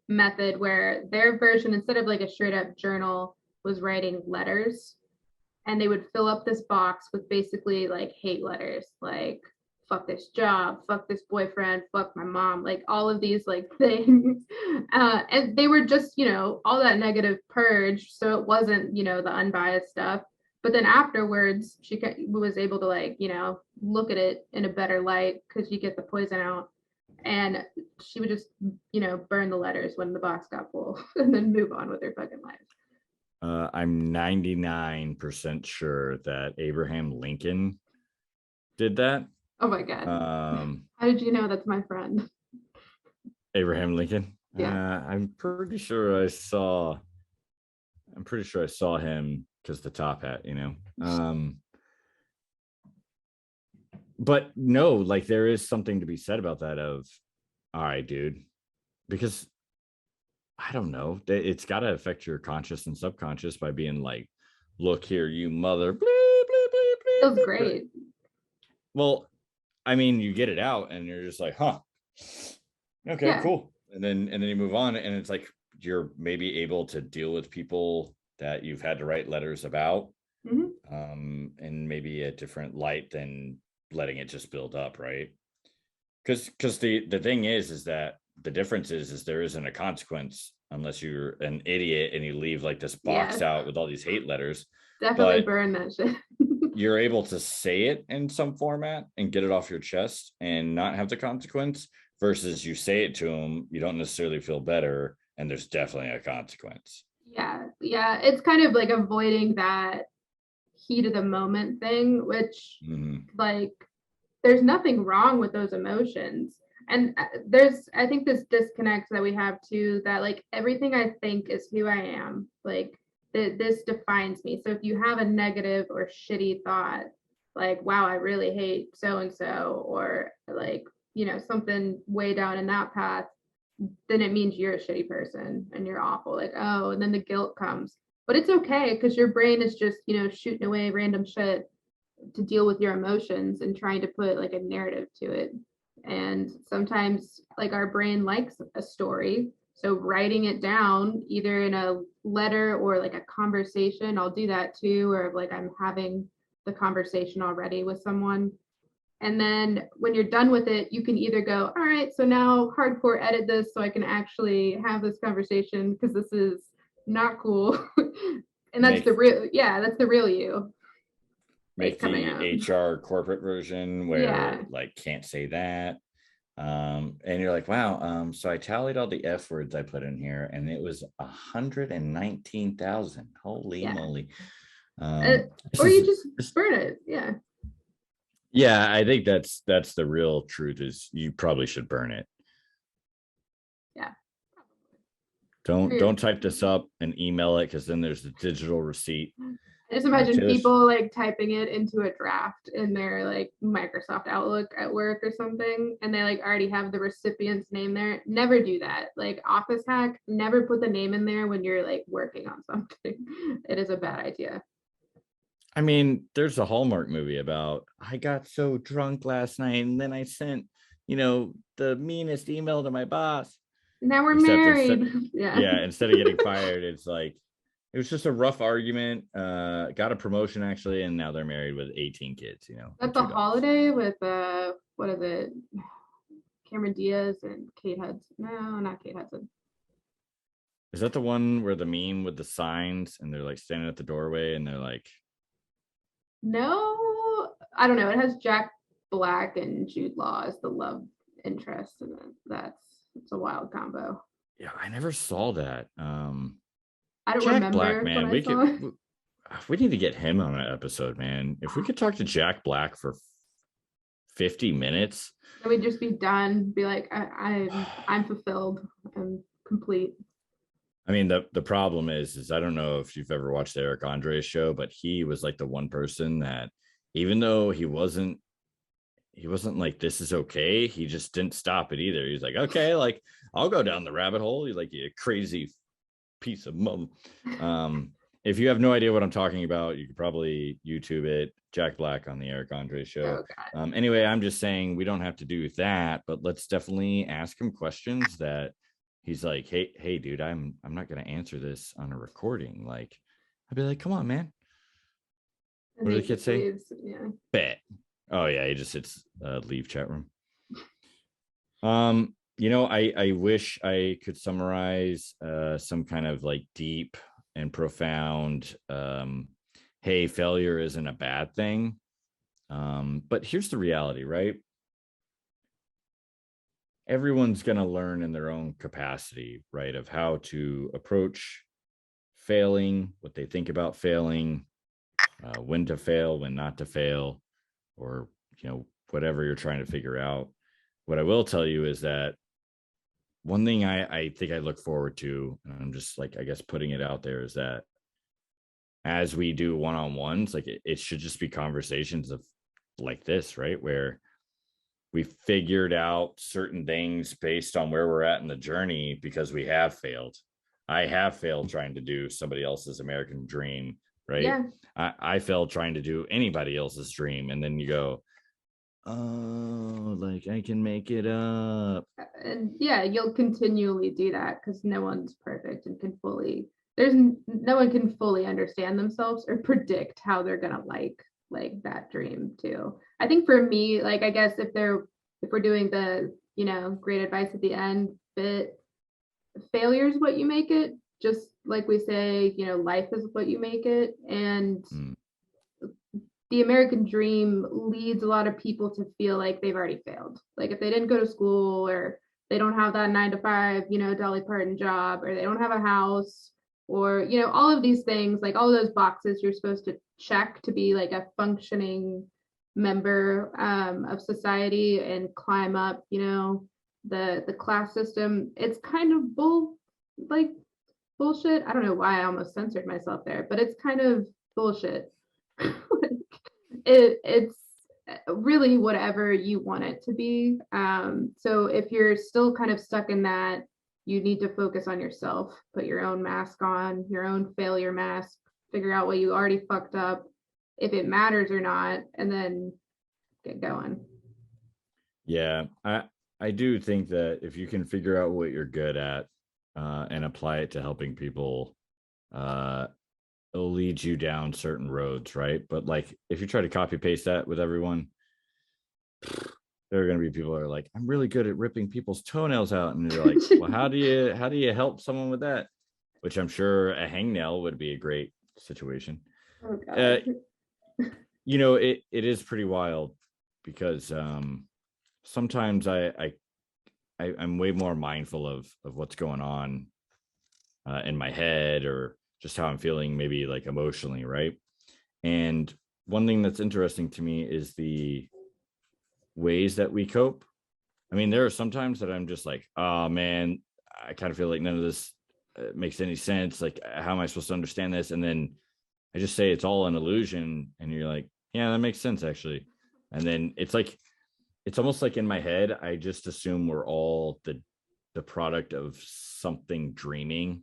method where their version, instead of like a straight up journal, was writing letters. And they would fill up this box with basically like hate letters, like fuck this job, fuck this boyfriend, fuck my mom, like all of these like things. And they were just, you know, all that negative purge. So it wasn't, you know, the unbiased stuff. But then afterwards, she was able to like, you know, look at it in a better light because you get the poison out. And she would just, you know, burn the letters when the box got full and then move on with her fucking life. I'm 99% sure that Abraham Lincoln did that. Oh my God. How did you know that's my friend? Abraham Lincoln. Yeah. I'm pretty sure I saw him because the top hat, you know. But no, like there is something to be said about that of, all right, dude, because I don't know, it's got to affect your conscious and subconscious by being like, look here, you mother. Bleep, bleep, bleep, Feels bleep, great. Well, I mean, you get it out and you're just like, huh, okay, Yeah. cool. And then you move on and it's like, you're maybe able to deal with people that you've had to write letters about, in maybe a different light than letting it just build up, right? Because the thing is that the difference is there isn't a consequence unless you're an idiot and you leave like this box out with all these hate letters. Definitely But burn that shit. you're able to say it in some format and get it off your chest and not have the consequence versus you say it to them, you don't necessarily feel better, and there's definitely a consequence. Yeah. Yeah. It's kind of like avoiding that heat of the moment thing, which like there's nothing wrong with those emotions. And I think this disconnect that we have too, that like everything I think is who I am. Like this defines me. So if you have a negative or shitty thought, like, wow, I really hate so and so, or like, you know, something way down in that path, then it means you're a shitty person and you're awful. Like, oh, and then the guilt comes. But it's okay because your brain is just, you know, shooting away random shit to deal with your emotions and trying to put like a narrative to it. And sometimes like our brain likes a story. So writing it down either in a letter or like a conversation, I'll do that too, or like I'm having the conversation already with someone. And then when you're done with it, you can either go, all right, so now hardcore edit this so I can actually have this conversation because this is not cool. And that's the real, yeah, that's the real you. make coming the out. HR corporate version where Yeah. like can't say that. And you're like, wow, so I tallied all the F words I put in here and it was 119,000. Holy Yeah. moly. Uh, This or is you just burn it. Yeah. yeah, I think that's the real truth is you probably should burn it. Yeah. Don't type this up and email it because then there's the digital receipt. I just imagine Taylor, people like typing it into a draft in their like Microsoft Outlook at work or something, and they like already have the recipient's name there. Never do that. Like office hack, never put the name in there when you're like working on something. It is a bad idea. I mean, there's a Hallmark movie about I got so drunk last night and then I sent, the meanest email to my boss. Now we're Except married. Yeah. yeah, instead of getting fired, it's like it was just a rough argument. Got a promotion actually, and now they're married with 18 kids, and That's a 2 dogs. holiday with what is it? Cameron Diaz and Kate Hudson. No, not Kate Hudson. Is that the one where the meme with the signs and they're like standing at the doorway and they're like, No, I don't know. It has Jack Black and Jude Law as the love interest, and it's a wild combo. yeah, I never saw that. I don't Jack Black, remember what man, I saw. we need to get him on an episode, man. If we could talk to Jack Black for 50 minutes, Then we'd just be done. Be like, I'm fulfilled. I'm complete. I mean, the problem is I don't know if you've ever watched the Eric Andre show, but he was like the one person that even though he wasn't like, this is okay, he just didn't stop it either. He's like, okay, like I'll go down the rabbit hole. He's like, you crazy piece of mum. If you have no idea what I'm talking about, you could probably YouTube it, Jack Black on the Eric Andre show. Anyway, I'm just saying we don't have to do that, but let's definitely ask him questions that he's like, hey, dude, I'm not gonna answer this on a recording. Like, I'd be like, come on, man. What do the kids say? Yeah. Bet. Oh yeah, he just hits leave chat room. I wish I could summarize some kind of like deep and profound hey, failure isn't a bad thing. But here's the reality, right? Everyone's going to learn in their own capacity, right, of how to approach failing, what they think about failing, when to fail, when not to fail, or whatever you're trying to figure out. What I will tell you is that one thing I think I look forward to, and I'm just like, I guess putting it out there, is that as we do one-on-ones, like it should just be conversations of like this, right, where we figured out certain things based on where we're at in the journey because we have failed. I have failed trying to do somebody else's American dream, right? Yeah. I failed trying to do anybody else's dream. And then you go, oh, like I can make it up. And yeah, you'll continually do that because no one's perfect and can fully, no one can fully understand themselves or predict how they're gonna like that dream too. I think for me, like I guess if we're doing the great advice at the end bit, failure is what you make it. Just like we say, life is what you make it. And the American dream leads a lot of people to feel like they've already failed. Like if they didn't go to school, or they don't have that 9 to 5, Dolly Parton job, or they don't have a house, or, all of these things, like all of those boxes you're supposed to check to be like a functioning member of society and climb up, the class system. It's kind of bullshit. I don't know why I almost censored myself there, but it's kind of bullshit. It's really whatever you want it to be. So if you're still kind of stuck in that, you need to focus on yourself, put your own mask on, your own failure mask, figure out what you already fucked up, if it matters or not, and then get going. Yeah, I do think that if you can figure out what you're good at and apply it to helping people, it'll lead you down certain roads, right? But like if you try to copy paste that with everyone, there are going to be people that are like, I'm really good at ripping people's toenails out, and you're like, well, how do you help someone with that? Which I'm sure a hangnail would be a great situation. Oh, God. it is pretty wild because sometimes I'm way more mindful of what's going on in my head, or just how I'm feeling, maybe like emotionally, right? And one thing that's interesting to me is the ways that we cope. I mean, there are some times that I'm just like, oh man, I kind of feel like none of this makes any sense. Like, how am I supposed to understand this? And then I just say it's all an illusion, and you're like, yeah, that makes sense actually. And then it's like, it's almost like in my head, I just assume we're all the product of something dreaming,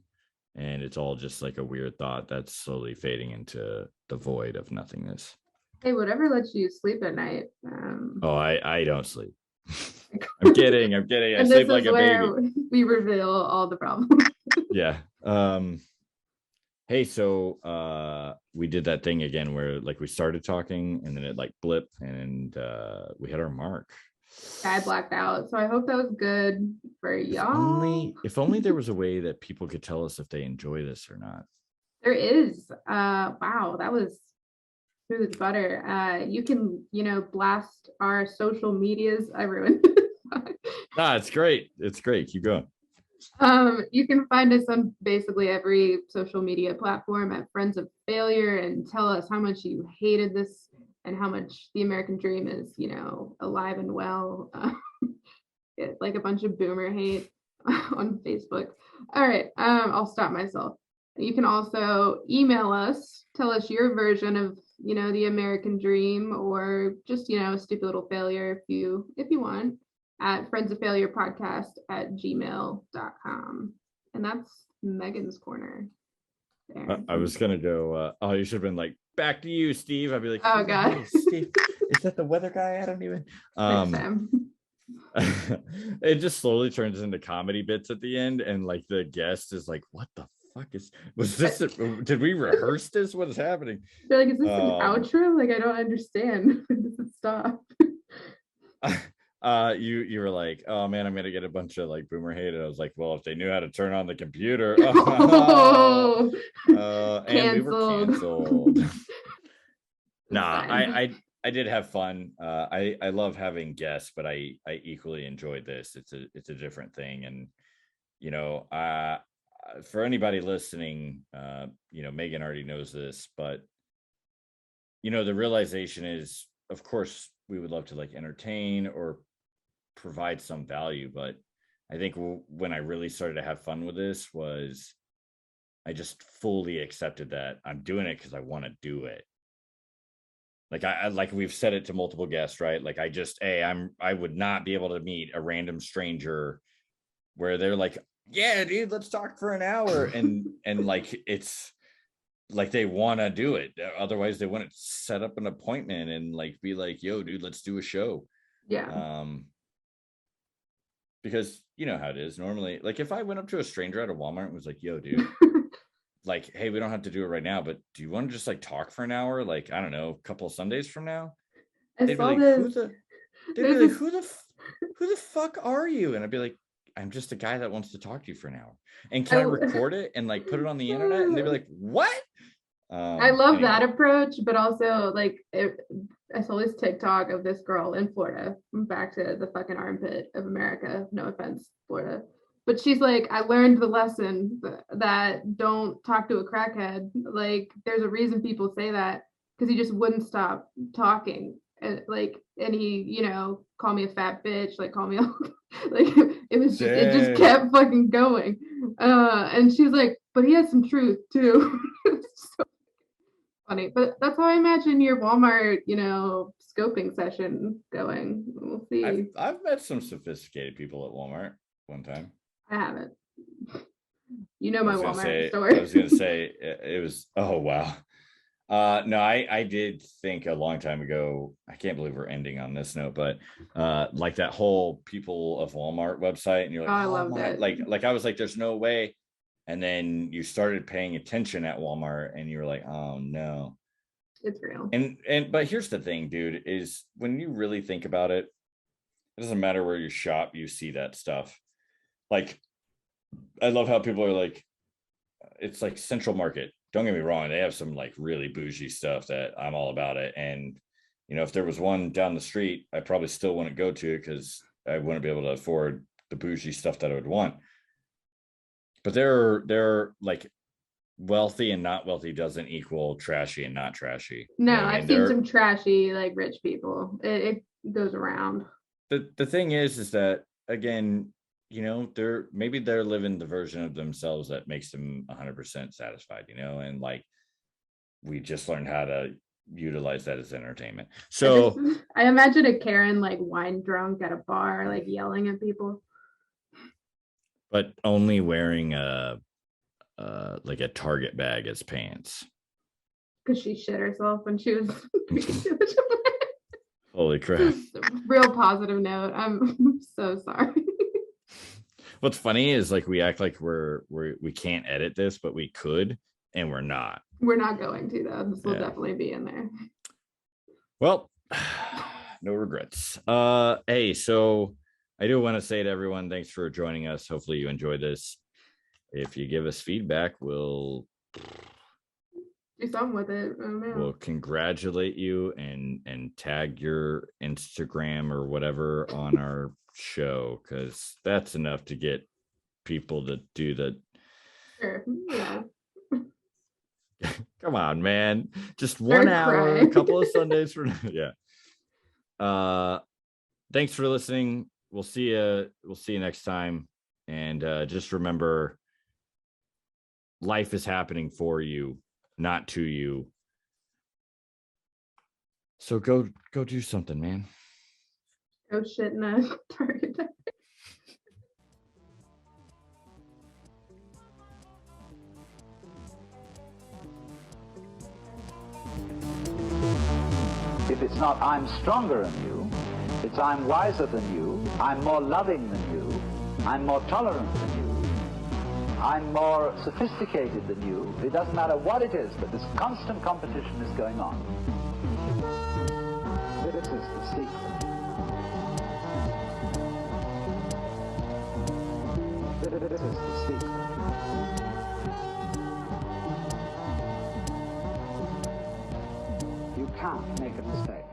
and it's all just like a weird thought that's slowly fading into the void of nothingness. Hey, whatever lets you sleep at night. Oh, I don't sleep. I'm kidding. I And sleep this like is a where baby. we reveal all the problems. Yeah. Hey, so we did that thing again where like we started talking and then it like blipped, and we hit our mark. I blacked out, so I hope that was good for y'all. If only there was a way that people could tell us if they enjoy this or not. There is. Wow, that was smooth as butter. You can, blast our social medias. I ruined it. Ah, it's great. It's great. Keep going. You can find us on basically every social media platform at Friends of Failure, and tell us how much you hated this and how much the American dream is, alive and well. It's like a bunch of boomer hate on Facebook. All right, I'll stop myself. You can also email us, tell us your version of, the American dream, or just, a stupid little failure if you want, at friendsoffailurepodcast@gmail.com. And that's Megan's corner there. I was gonna go. Oh, you should have been like, back to you, Steve. I'd be like, Oh God, Steve, is that the weather guy? I don't even. It just slowly turns into comedy bits at the end, and like the guest is like, what the fuck was this? Did we rehearse this? What is happening? They're like, is this an outro? Like, I don't understand. Stop. You were like, oh man, I'm gonna get a bunch of like boomer hate, and I was like, well, if they knew how to turn on the computer. And we were canceled. Nah, I did have fun. I love having guests, but I equally enjoyed this. It's a different thing, and for anybody listening, Megan already knows this, but the realization is, of course, we would love to like entertain or provide some value, but I think when I really started to have fun with this was I just fully accepted that I'm doing it because I want to do it. Like I like we've said it to multiple guests, right? Like I would not be able to meet a random stranger where they're like, yeah, dude, let's talk for an hour, and like it's like they want to do it. Otherwise they wouldn't set up an appointment and like be like, yo, dude, let's do a show. Yeah. Because you know how it is normally. Like if I went up to a stranger at a Walmart and was like, yo, dude, like, hey, we don't have to do it right now, but do you want to just like talk for an hour? Like, I don't know, a couple of Sundays from now? They'd be like, who the fuck are you? And I'd be like, I'm just a guy that wants to talk to you for an hour. And can I record it and like put it on the internet? And they'd be like, what? I love that approach, but also like I saw this TikTok of this girl in Florida, back to the fucking armpit of America. No offense, Florida. But she's like, I learned the lesson that don't talk to a crackhead. Like, there's a reason people say that, because he just wouldn't stop talking. And he, call me a fat bitch, like call me like it just kept fucking going. And she was like, but he has some truth too. So funny. But that's how I imagine your Walmart, scoping session going. We'll see. I've met some sophisticated people at Walmart one time. I haven't. My Walmart store. I was gonna say it was. Oh wow. No, I did think a long time ago. I can't believe we're ending on this note, but like that whole People of Walmart website, and you're like, I loved it. Like I was like, there's no way. And then you started paying attention at Walmart, and you were like, oh no, it's real. And but here's the thing, dude, is when you really think about it, it doesn't matter where you shop, you see that stuff. Like, I love how people are like, it's like Central Market. don't get me wrong, they have some like really bougie stuff that I'm all about it. And, you know, if there was one down the street, I probably still wouldn't go to it because I wouldn't be able to afford the bougie stuff that I would want. But they're like wealthy and not wealthy doesn't equal trashy and not trashy. No, You know what I I've mean? seen some trashy, like rich people. It goes around. The thing is that, again, you know, they're living the version of themselves that makes them 100% satisfied, you know, and like we just learned how to utilize that as entertainment. So I imagine a Karen like wine drunk at a bar, like yelling at people. but only wearing a like a Target bag as pants. Because she shit herself when she was Holy crap. Real positive note. I'm so sorry. What's funny is like we act like we can't edit this, but we could, and we're not. We're not going to though. This will definitely be in there. Well, no regrets. Hey, so I do want to say to everyone, thanks for joining us. Hopefully you enjoyed this. If you give us feedback, we'll do something with it. We'll congratulate you and tag your Instagram or whatever on our show, because that's enough to get people to do the. Sure. Yeah. Come on, man. Just 1 hour, a couple of Sundays for yeah. Thanks for listening. We'll see you next time. And just remember, life is happening for you, not to you. So go do something, man. Go shit in a Target bag. If it's not I'm stronger than you, it's I'm wiser than you, I'm more loving than you, I'm more tolerant than you, I'm more sophisticated than you. It doesn't matter what it is, but this constant competition is going on. This is the secret. This is the secret. You can't make a mistake.